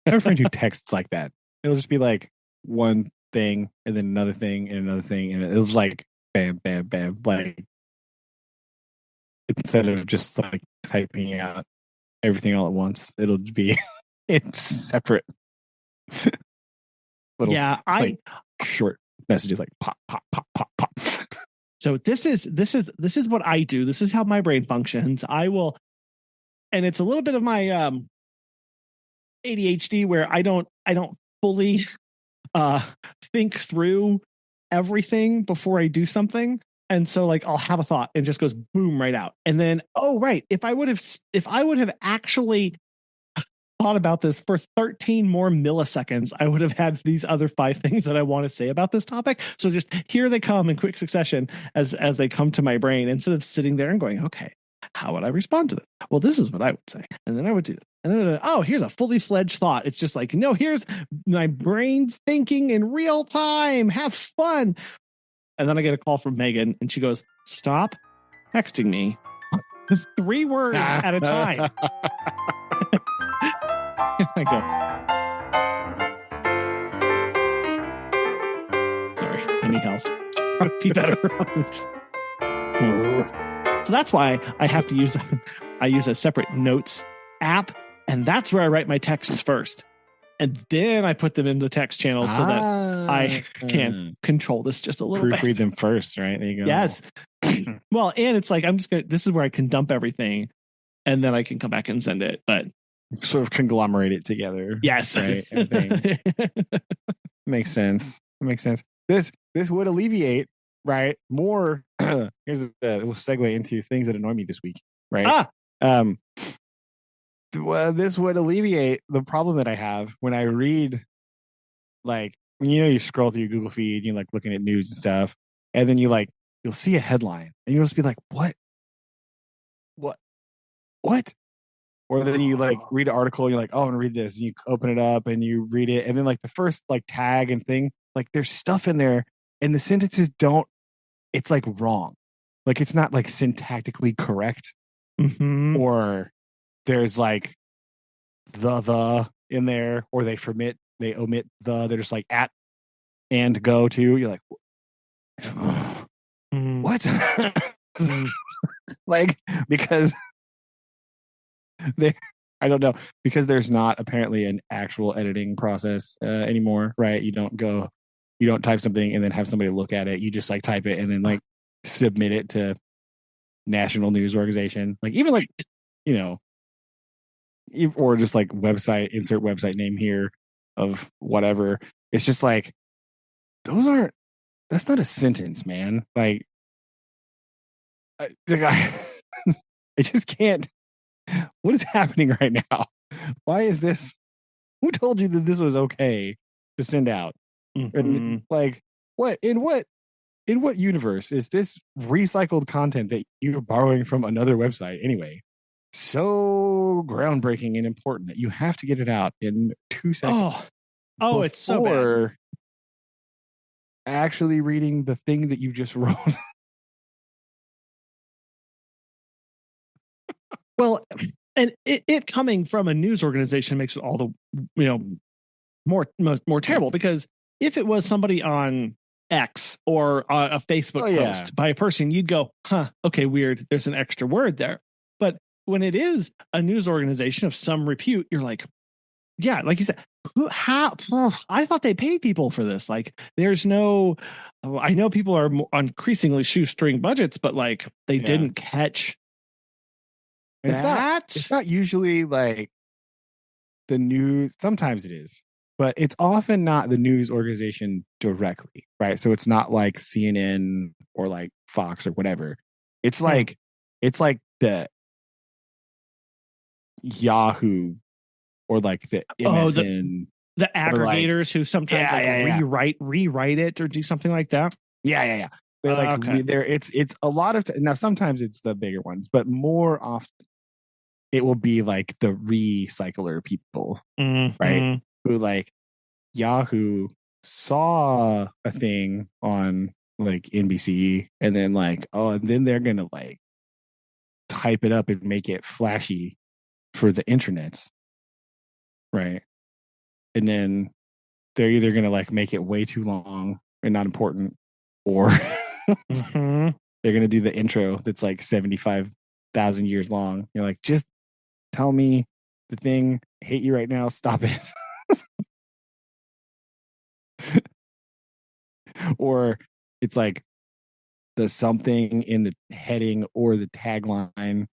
I have a friend who texts like that. It'll just be like one thing and then another thing and another thing. And it was like bam, bam, bam. Like instead of just like typing out everything all at once, it'll be it's separate. Yeah, like, short messages like pop, pop, pop, pop, pop. So this is what I do. This is how my brain functions. I will, and it's a little bit of my ADHD where I don't fully think through everything before I do something. And so like I'll have a thought and it just goes boom right out. And then, oh right, if I would have actually thought about this for 13 more milliseconds, I would have had these other 5 things that I want to say about this topic. So just here they come in quick succession as they come to my brain, instead of sitting there and going, okay, how would I respond to this? Well, this is what I would say. And then I would do this. And then, oh, here's a fully fledged thought. It's just like, no, here's my brain thinking in real time. Have fun. And then I get a call from Megan and she goes, stop texting me 3 words at a time. I go, sorry, I need help. Be better. So that's why I have to use a separate notes app, and that's where I write my texts first. And then I put them into the text channel so that I can control this just a little bit. Proofread them first, right? There you go. Yes. Well, and it's like, this is where I can dump everything and then I can come back and send it. But sort of conglomerate it together. Yes. Right? Makes sense. This would alleviate, right? We'll segue into things that annoy me this week, right? Well, this would alleviate the problem that I have when I read, like, when you scroll through your Google feed, you're like looking at news and stuff, and then you'll see a headline and you'll just be like, what? Or then you like read an article and you're like, oh, I'm gonna read this, and you open it up and you read it, and then like the first like tag and thing, like there's stuff in there and the sentences it's like wrong, like it's not like syntactically correct, or there's like the in there, or they omit they're just like at and go to. You're like, what? Like, because I don't know, because there's not apparently an actual editing process anymore, right? You don't type something and then have somebody look at it. You just like type it and then like submit it to national news organization, like even like, or just like insert website name here of whatever. It's just like, that's not a sentence, man. Like, I just can't. What is happening right now? Why is this? Who told you that this was okay to send out? And like, in what universe is this recycled content that you're borrowing from another website anyway so groundbreaking and important that you have to get it out in 2 seconds? Oh, it's so bad. Actually reading the thing that you just wrote. Well, and it coming from a news organization makes it all the more terrible, because if it was somebody on X or a Facebook post by a person, you'd go, huh, okay, weird, there's an extra word there. But when it is a news organization of some repute, you're like, yeah, like you said, I thought they paid people for this. Like, there's no, I know people are increasingly shoestring budgets, but like they didn't catch that. It's not usually like the news. Sometimes it is, but it's often not the news organization directly, right? So it's not like CNN or like Fox or whatever. It's like the Yahoo or like the MSN. the aggregators who sometimes rewrite it or do something like that. Yeah. They're like it's a lot of now. Sometimes it's the bigger ones, but more often it will be like the recycler people, right? Who like Yahoo saw a thing on like NBC, and then and then they're gonna like type it up and make it flashy for the internet, right? And then they're either gonna like make it way too long and not important, or they're gonna do the intro that's like 75,000 years long. You're like, just tell me the thing. I hate you right now. Stop it. Or it's like the something in the heading or the tagline,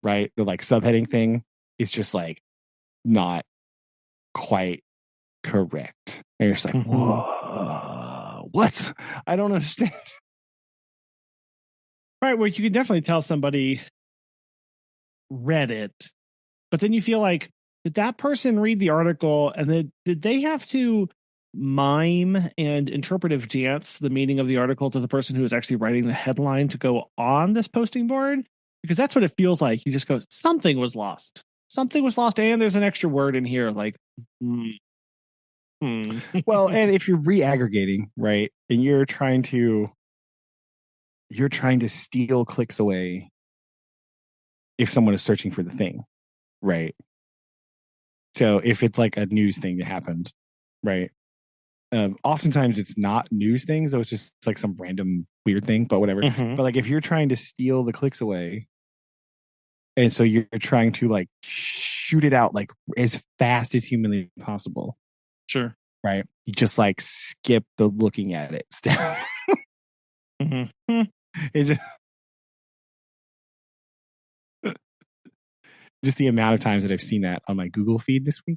right? The like subheading thing is just like not quite correct. And you're just like, whoa, what? I don't understand. Right, where you can definitely tell somebody read it, but then you feel like, did that person read the article and then did they have to mime and interpretive dance the meaning of the article to the person who was actually writing the headline to go on this posting board? Because that's what it feels like. You just go, something was lost. Something was lost, and there's an extra word in here. Like, Well, and if you're re-aggregating, right, and you're trying to steal clicks away if someone is searching for the thing, right? So if it's like a news thing that happened, right? Oftentimes it's not news things, so it's just like some random weird thing, but whatever. But like if you're trying to steal the clicks away, and so you're trying to like shoot it out like as fast as humanly possible. Sure. Right. You just like skip the looking at it step. It's just the amount of times that I've seen that on my Google feed this week.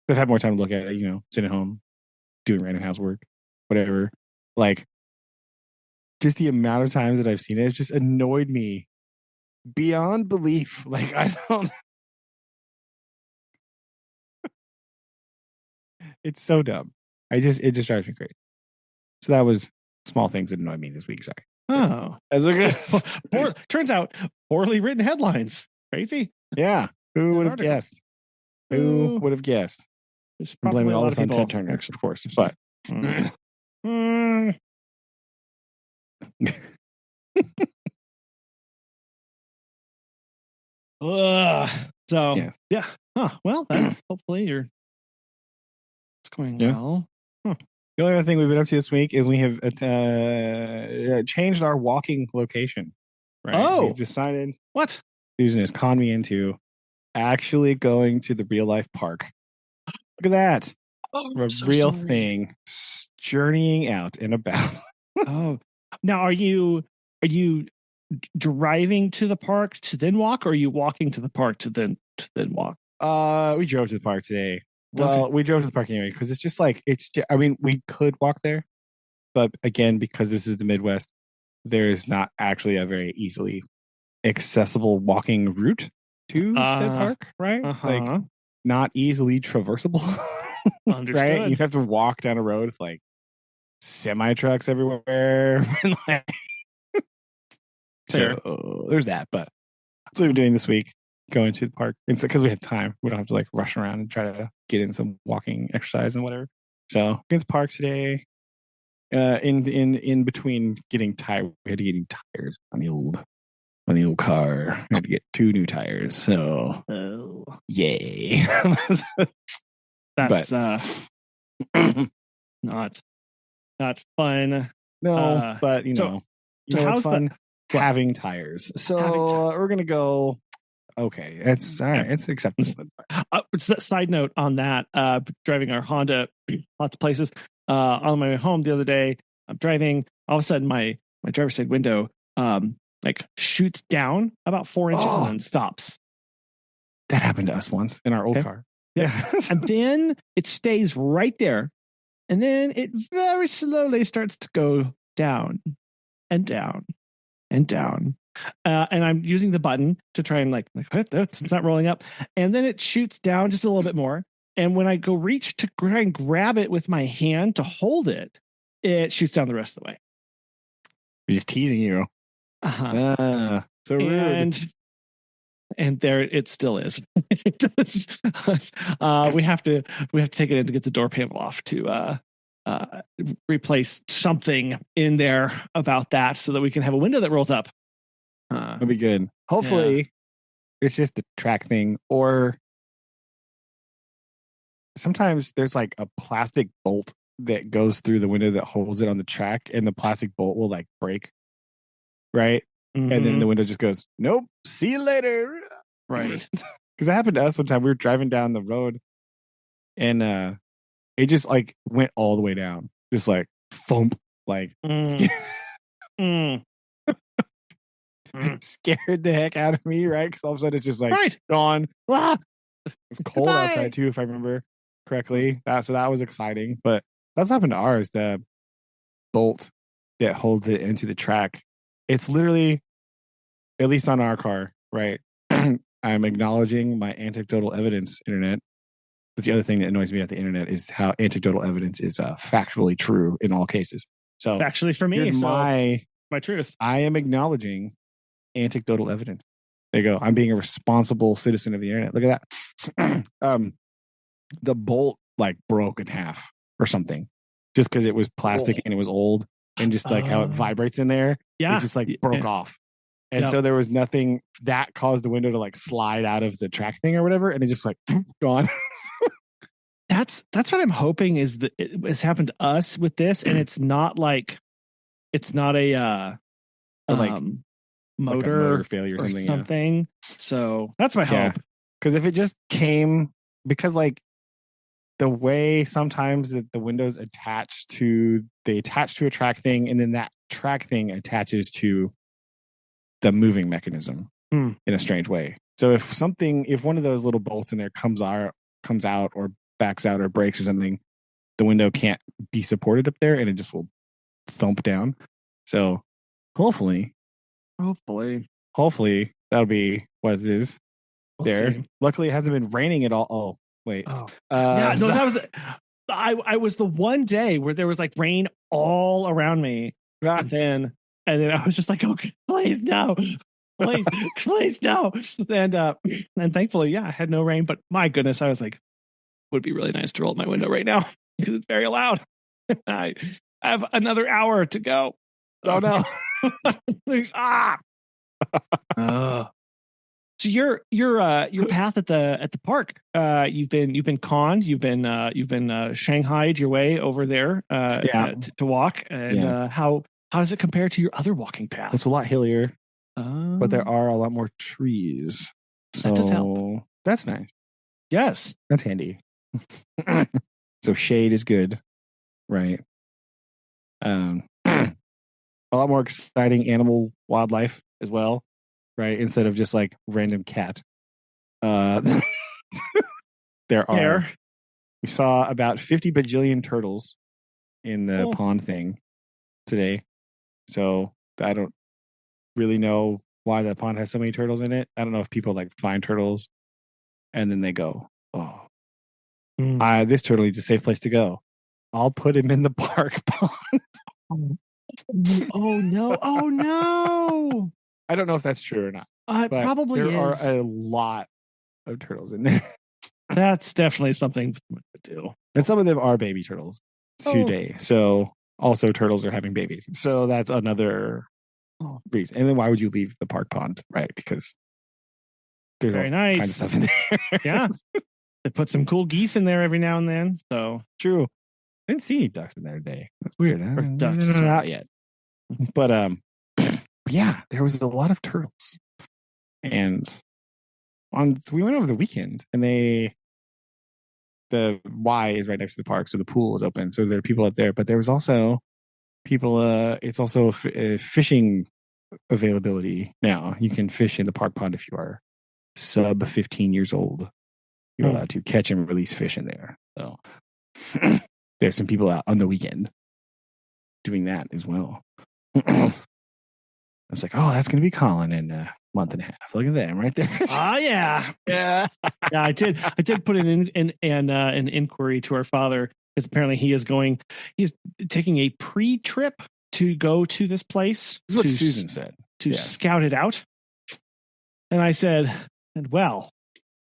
I've had more time to look at it, sitting at home, doing random housework, whatever. Like, just the amount of times that I've seen it, it's just annoyed me beyond belief. Like, I don't. It's so dumb. It just drives me crazy. So that was small things that annoyed me this week. Sorry. Oh, as a turns out poorly written headlines. Crazy. Yeah. Who would have guessed? Who would have guessed? I'm blaming all this on Ted Turner, of course. But so yeah. Well, then hopefully it's going well. The only other thing we've been up to this week is we have changed our walking location. Right? Oh, we've decided what Susan has conned me into actually going to the real life park. Look at that. A real thing, journeying out and about. Oh, now are you driving to the park to then walk, or are you walking to the park to then walk? We drove to the park today. Well, we drove to the park anyway because it's just like I mean, we could walk there, but again, because this is the Midwest, there is not actually a very easily accessible walking route to the park, right? Like, not easily traversable. Understood. Right? You have to walk down a road with like semi trucks everywhere. And like, so there's that. But that's what we're doing this week, going to the park. It's because we have time. We don't have to like rush around and try to get in some walking exercise and whatever. So get to the park today. In between getting tired, we had to get tires on the old car. We had to get 2 new tires. So yay. That's not fun. No, but you know it's fun having tires. So we're gonna go. Okay, it's all right. It's acceptable. Side note on that, driving our Honda lots of places. On my way home the other day, I'm driving. All of a sudden, my driver's side window like shoots down about 4 inches and then stops. That happened to us once in our old car. Yeah. And then it stays right there. And then it very slowly starts to go down and down and down. And I'm using the button to try and like it's not rolling up. And then it shoots down just a little bit more. And when I go reach to try and grab it with my hand to hold it, it shoots down the rest of the way. He's just teasing you. So rude. And there it still is. It does. We have to take it in to get the door panel off to replace something in there about that so that we can have a window that rolls up. That'll be good. Hopefully it's just a track thing, or sometimes there's like a plastic bolt that goes through the window that holds it on the track, and the plastic bolt will like break. Right. Mm-hmm. And then the window just goes, nope, see you later. Right. Because it happened to us one time. We were driving down the road and it just like went all the way down. Just like thump, like scared the heck out of me, right? Because all of a sudden it's just like gone. Ah! Cold outside too, if I remember correctly. So that was exciting. But that's happened to ours. The bolt that holds it into the track. It's literally, at least on our car, right? I'm acknowledging my anecdotal evidence, internet. That's the other thing that annoys me about the internet is how anecdotal evidence is factually true in all cases. So actually, for me, here's my truth. I am acknowledging anecdotal evidence. There you go. I'm being a responsible citizen of the internet. Look at that. The bolt like broke in half or something, just because it was plastic and it was old, and just like how it vibrates in there. Yeah, it just like broke off. And so there was nothing that caused the window to like slide out of the track thing or whatever. And it just like gone. That's what I'm hoping is that it has happened to us with this. And it's not a motor failure or something. Yeah. So that's my hope. Because if it just came, because like the way sometimes that the windows attach to a track thing, and then that track thing attaches to the moving mechanism in a strange way. So if one of those little bolts in there comes out or backs out or breaks or something, the window can't be supported up there and it just will thump down. So hopefully that'll be what it is. We'll see. Luckily it hasn't been raining at all. Oh, wait. That was I was the one day where there was like rain all around me. And then I was just like, okay, please no, please no. And thankfully, I had no rain. But my goodness, I was like, would be really nice to roll up my window right now because it's very loud. I have another hour to go. Oh no! So your path at the park, you've been conned, you've been shanghaied your way over there to walk, and how does it compare to your other walking path? It's a lot hillier, but there are a lot more trees. So that does help. That's nice. Yes, that's handy. So shade is good, right? A lot more exciting wildlife as well, right? Instead of just like random cat. We saw about 50 bajillion turtles in the pond thing today. So I don't really know why the pond has so many turtles in it. I don't know if people like find turtles and then they go, this turtle needs a safe place to go. I'll put him in the park pond. Oh no. I don't know if that's true or not. Probably there is. Are a lot of turtles in there. That's definitely something to do. And some of them are baby turtles today. So also turtles are having babies. So that's another reason. And then why would you leave the park pond? Right. Because there's all kinds of stuff in there. Yeah. They put some cool geese in there every now and then. So true. I didn't see any ducks in there today. That's weird. Ducks are not yet. But yeah, there was a lot of turtles. And we went over the weekend, and the Y is right next to the park, so the pool is open. So there are people up there, but there was also people. It's also fishing availability now. You can fish in the park pond if you are sub 15 years old. You're allowed to catch and release fish in there. So there's some people out on the weekend doing that as well. I was like, oh, that's going to be Colin and month and a half. Look at that right there. Oh yeah. Yeah. Yeah, I did put an inquiry to our father because apparently he's taking a pre-trip to go to this place. This is what Susan said. To scout it out. And I said, well,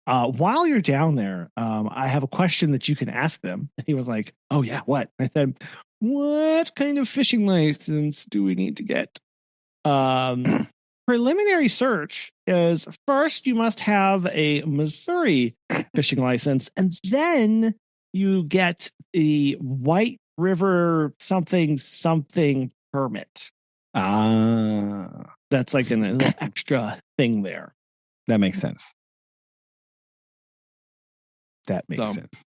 while you're down there, I have a question that you can ask them. And he was like, oh yeah, what? I said, what kind of fishing license do we need to get? Preliminary search is first you must have a Missouri fishing license, and then you get the White River something permit. That's like a little extra thing there. That makes sense. That makes sense.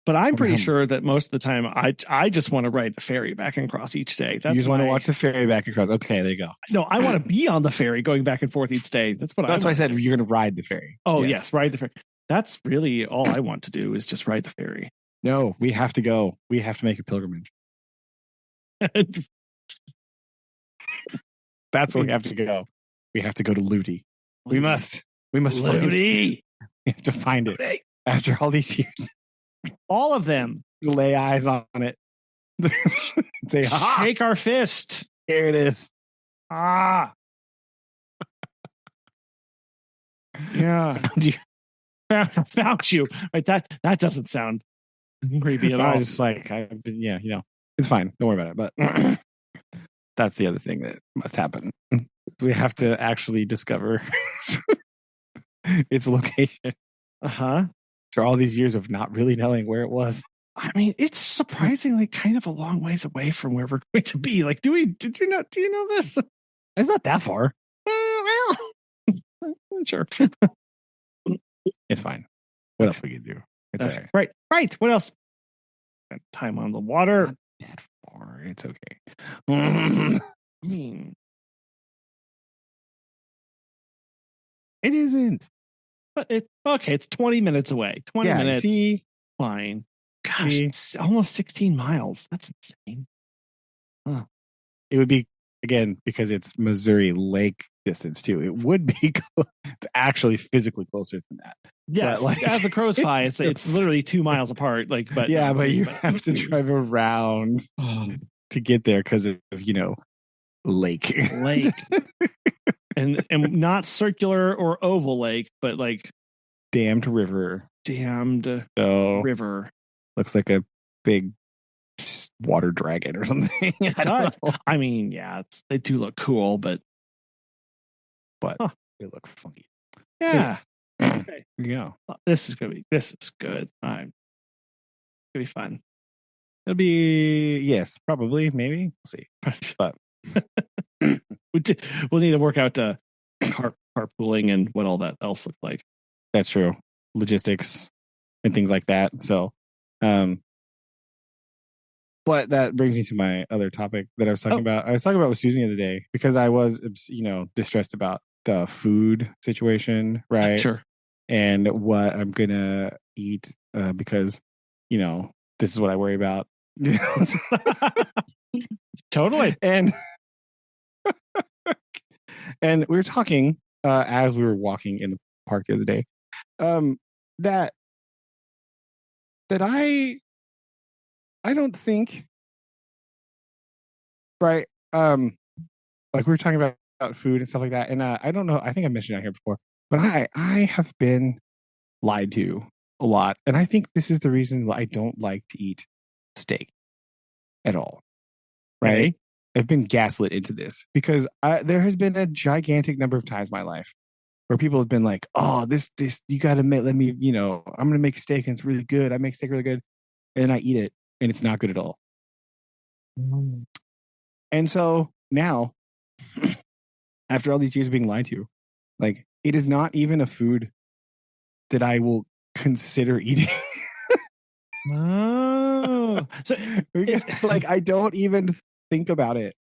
But I'm pretty sure that most of the time I just want to ride the ferry back and across each day. You just want to watch the ferry back across. Okay, there you go. No, I want to be on the ferry going back and forth each day. That's why I said you're going to ride the ferry. Oh, yes, ride the ferry. That's really all I want to do is just ride the ferry. No, we have to go. We have to make a pilgrimage. That's where we have to go. We have to go to Ludi. We must Ludi. We have to find it after all these years. All of them. Lay eyes on it. Say, shake our fist. Here it is. Ah. Yeah. Found you. Right. That doesn't sound creepy at all. I was just like, it's fine. Don't worry about it. But that's the other thing that must happen. We have to actually discover its location. After all these years of not really knowing where it was. I mean, it's surprisingly kind of a long ways away from where we're going to be. Like, do you know this? It's not that far. Well, sure. It's fine. What else we can do? It's all right. Right. What else? Spend time on the water. Not that far. It's okay. It isn't. But it's 20 minutes away. 20 minutes. See? Fine. Gosh, it's almost 16 miles. That's insane. Huh. It would be, again, because it's Missouri Lake distance too. It would be it's actually physically closer than that. Yeah, like as the crows fly, it's literally 2 miles apart. But you have to drive around to get there because of lake. and not circular or oval lake, but like dammed river. River. Looks like a big water dragon or something. It does. I mean, they do look cool, but they look funky. Yeah. Okay. Yeah. This is good. It's gonna be fun. It'll be probably, maybe. We'll see. But we'll need to work out carpooling and what all that else looks like. That's true. Logistics and things like that. So, but that brings me to my other topic that I was talking about. I was talking about with Susan the other day because I was, distressed about the food situation, right? Sure. And what I'm gonna eat because, this is what I worry about. Totally. And we were talking as we were walking in the park the other day, that I don't think, right? Like we were talking about food and stuff like that, and I don't know. I think I mentioned it here before, but I have been lied to a lot, and I think this is the reason why I don't like to eat steak at all. Right? Okay. I've been gaslit into this because there has been a gigantic number of times in my life where people have been like, "Oh, this you got to let me, I'm going to make steak and it's really good. I make steak really good," and I eat it and it's not good at all. And so now, after all these years of being lied to, like it is not even a food that I will consider eating. Oh, so like I don't even think about it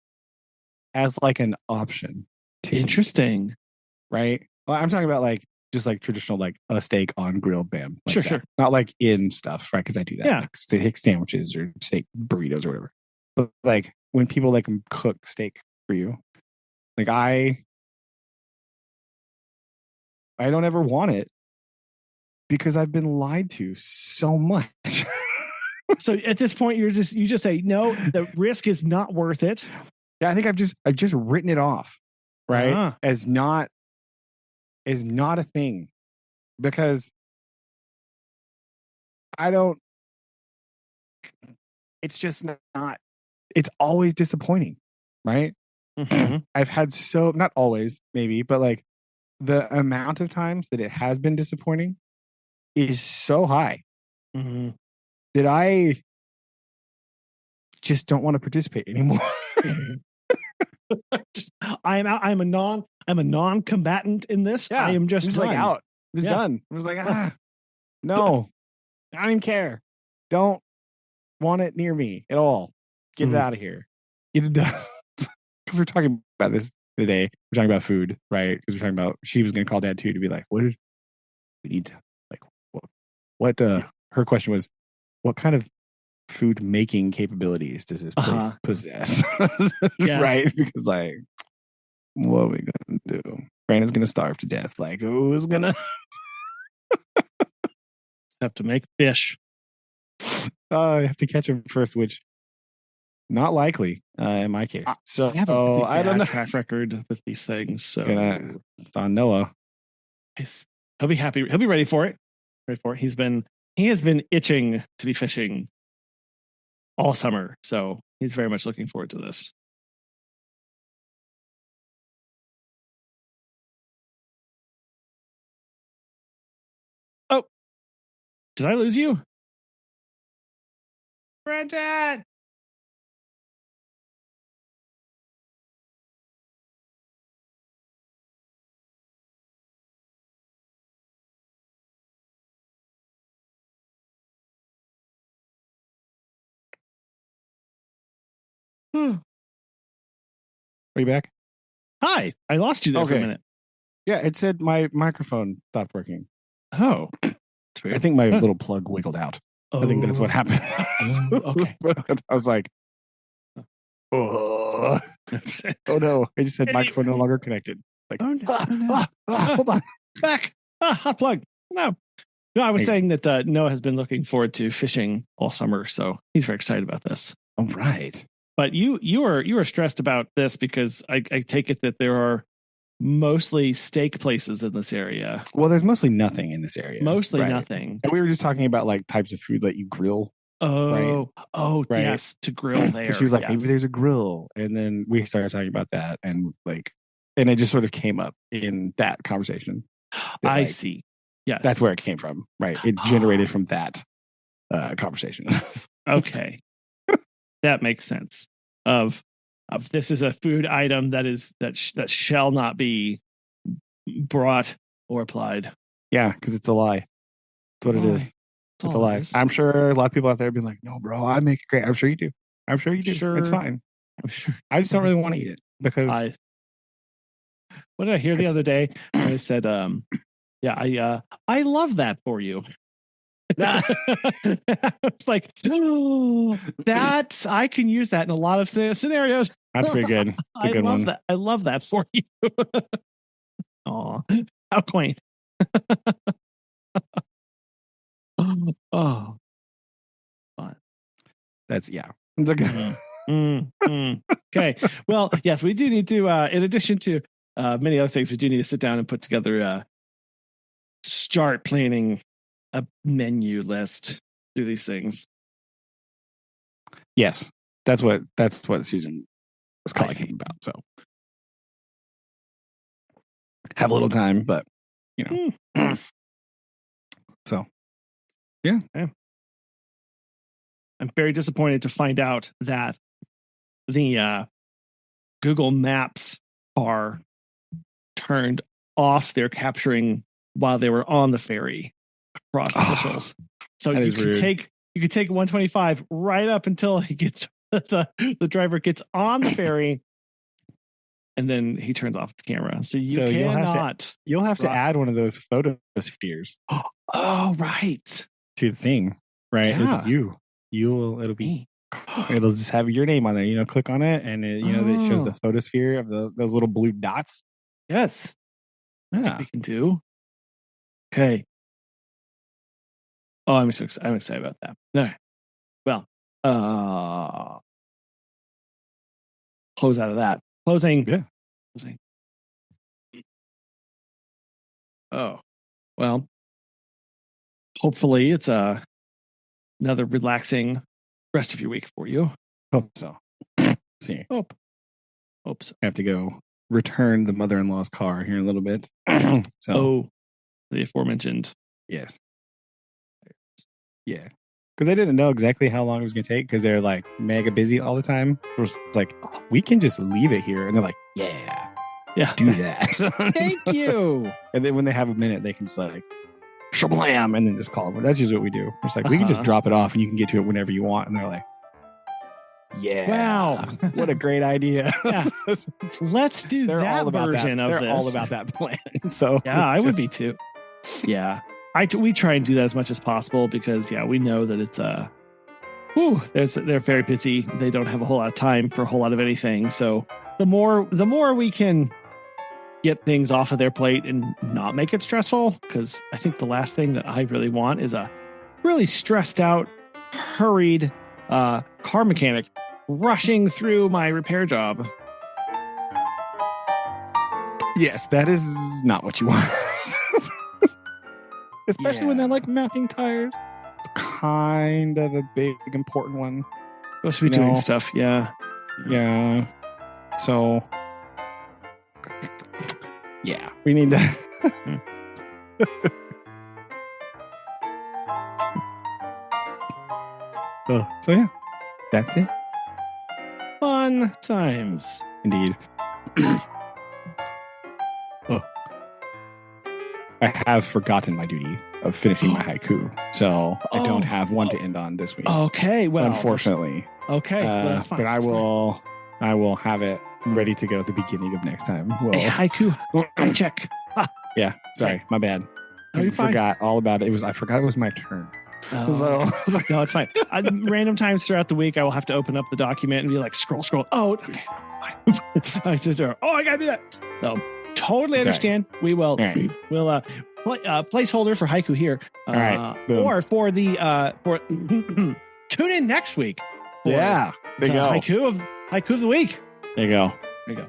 as like an option. Interesting, right? Well, I'm talking about like just like traditional, like a steak on grilled, bam. Like sure. Not like in stuff, right? Because I do that, like steak sandwiches or steak burritos or whatever. But like when people like cook steak for you, like I I don't ever want it because I've been lied to so much. So at this point, you just say no. The risk is not worth it. Yeah, I think I've just written it off, right? Uh-huh. As not a thing, because I don't. It's just not. It's always disappointing, right? Mm-hmm. I've had not always, maybe, but like the amount of times that it has been disappointing is so high Mm-hmm. that I just don't want to participate anymore. I'm out. I'm a non-combatant in this. Yeah, I am just I'm just done. like out. I'm just done. I was like, no, I don't even care. Don't want it near me at all. Get it out of here. Get it done. Because we're talking about this today. We're talking about food, right? Because we're talking about she was going to call Dad too to be like, what did we need to like? What? Her question was, what kind of food making capabilities does this place possess? Yes. Right? Because like, what are we gonna do? Brandon's gonna starve to death. Like, who's gonna have to make fish? I have to catch him first, which not likely in my case. So I have a I don't know. track record with these things. So It's on Noah. He'll be happy. He'll be ready for it. He has been itching to be fishing all summer. So he's very much looking forward to this. Oh, did I lose you? Brendan! Are you back? Hi, I lost you there for a minute. Yeah, it said my microphone stopped working. Oh, that's weird. I think my little plug wiggled out. I think that's what happened. Okay. I was like, oh no. I just said microphone no longer connected. Like, hold on. Back. Hot plug. No, I was saying that Noah has been looking forward to fishing all summer, so he's very excited about this. All right. But you are stressed about this because I take it that there are mostly steak places in this area. Well, there's mostly nothing in this area. Mostly nothing. And we were just talking about like types of food that you grill. Oh, right? Yes, to grill there. She was like, maybe there's a grill. And then we started talking about that. And it just sort of came up in that conversation. I see. Yes. That's where it came from, right? It generated from that conversation. Okay. That makes sense. Of this is a food item that shall not be brought or applied. Yeah, because it's a lie. That's what it is. It's a lie. I'm sure a lot of people out there be like, "No, bro, I make it great." I'm sure you do. Sure. It's fine. I'm sure. I just don't really want to eat it because. What did I hear the other day? I said, "Yeah, I love that for you." It's like that I can use that in a lot of scenarios. That's pretty good. It's a good one. That. I love that for you. Oh, how quaint. Oh, fun. That's It's a good. Okay. Well, yes, we do need to. In addition to many other things, we do need to sit down and put together. Start planning a menu list. Do these things. Yes, that's what Susan was calling about. So have a little time, but so yeah. I'm very disappointed to find out that the Google Maps are turned off. They're capturing while they were on the ferry across officials. So you could take 125 right up until he gets the driver gets on the ferry, and then he turns off his camera. So you'll have to add one of those photospheres. Oh, right. To the thing, right? Yeah. It'll be. It'll just have your name on there. Click on it, and it shows the photosphere of those little blue dots. Yes. That's what we can do. Okay. Oh, I'm excited about that. All right. Well, close out of that. Closing. Yeah. Closing. Oh, well. Hopefully, it's another relaxing rest of your week for you. Hope so. See. Hope so. I have to go return the mother-in-law's car here in a little bit. The aforementioned. Yes. Yeah. Because I didn't know exactly how long it was going to take because they're like mega busy all the time. It was like, we can just leave it here. And they're like, yeah, do that. Thank you. And then when they have a minute, they can just like, shablam, and then just call them. That's just what we do. It's like, we can just drop it off and you can get to it whenever you want. And they're like, yeah. Wow. What a great idea. Yeah. Let's do They're that all about version that. of They're this. all about that plan. So yeah, I would be too. Yeah. We try and do that as much as possible because we know that it's they're very busy. They don't have a whole lot of time for a whole lot of anything. So the more we can get things off of their plate and not make it stressful, because I think the last thing that I really want is a really stressed out, hurried car mechanic rushing through my repair job. Yes, that is not what you want. Especially when they're like mounting tires. It's kind of a big, important one. Supposed to be doing stuff, yeah. Yeah. So, yeah, we need that. So, yeah, that's it. Fun times. Indeed. I have forgotten my duty of finishing my haiku, so I don't have one to end on this week. Okay, well, unfortunately. Okay, well, that's fine. But I will have it ready to go at the beginning of next time. Hey, haiku, I check. Yeah, sorry, my bad. I forgot all about it. I forgot it was my turn. So no, it's fine. Random times throughout the week, I will have to open up the document and be like, scroll. Oh, okay. I gotta do that. So totally understand. Right. We will. Right. We'll placeholder for haiku here. All right. Or for the tune in next week. Yeah. There you go. Haiku of the week. There you go.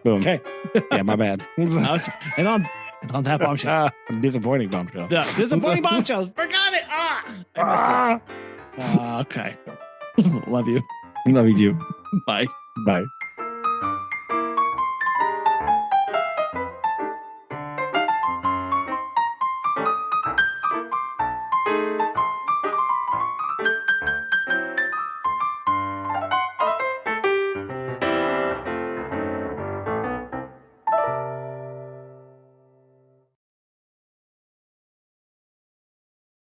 Boom. Okay. Yeah, my bad. And on that bombshell. Disappointing bombshell. Disappointing bombshells. Forgot it. I missed it. Okay. Love you. Love you too. Bye. Bye.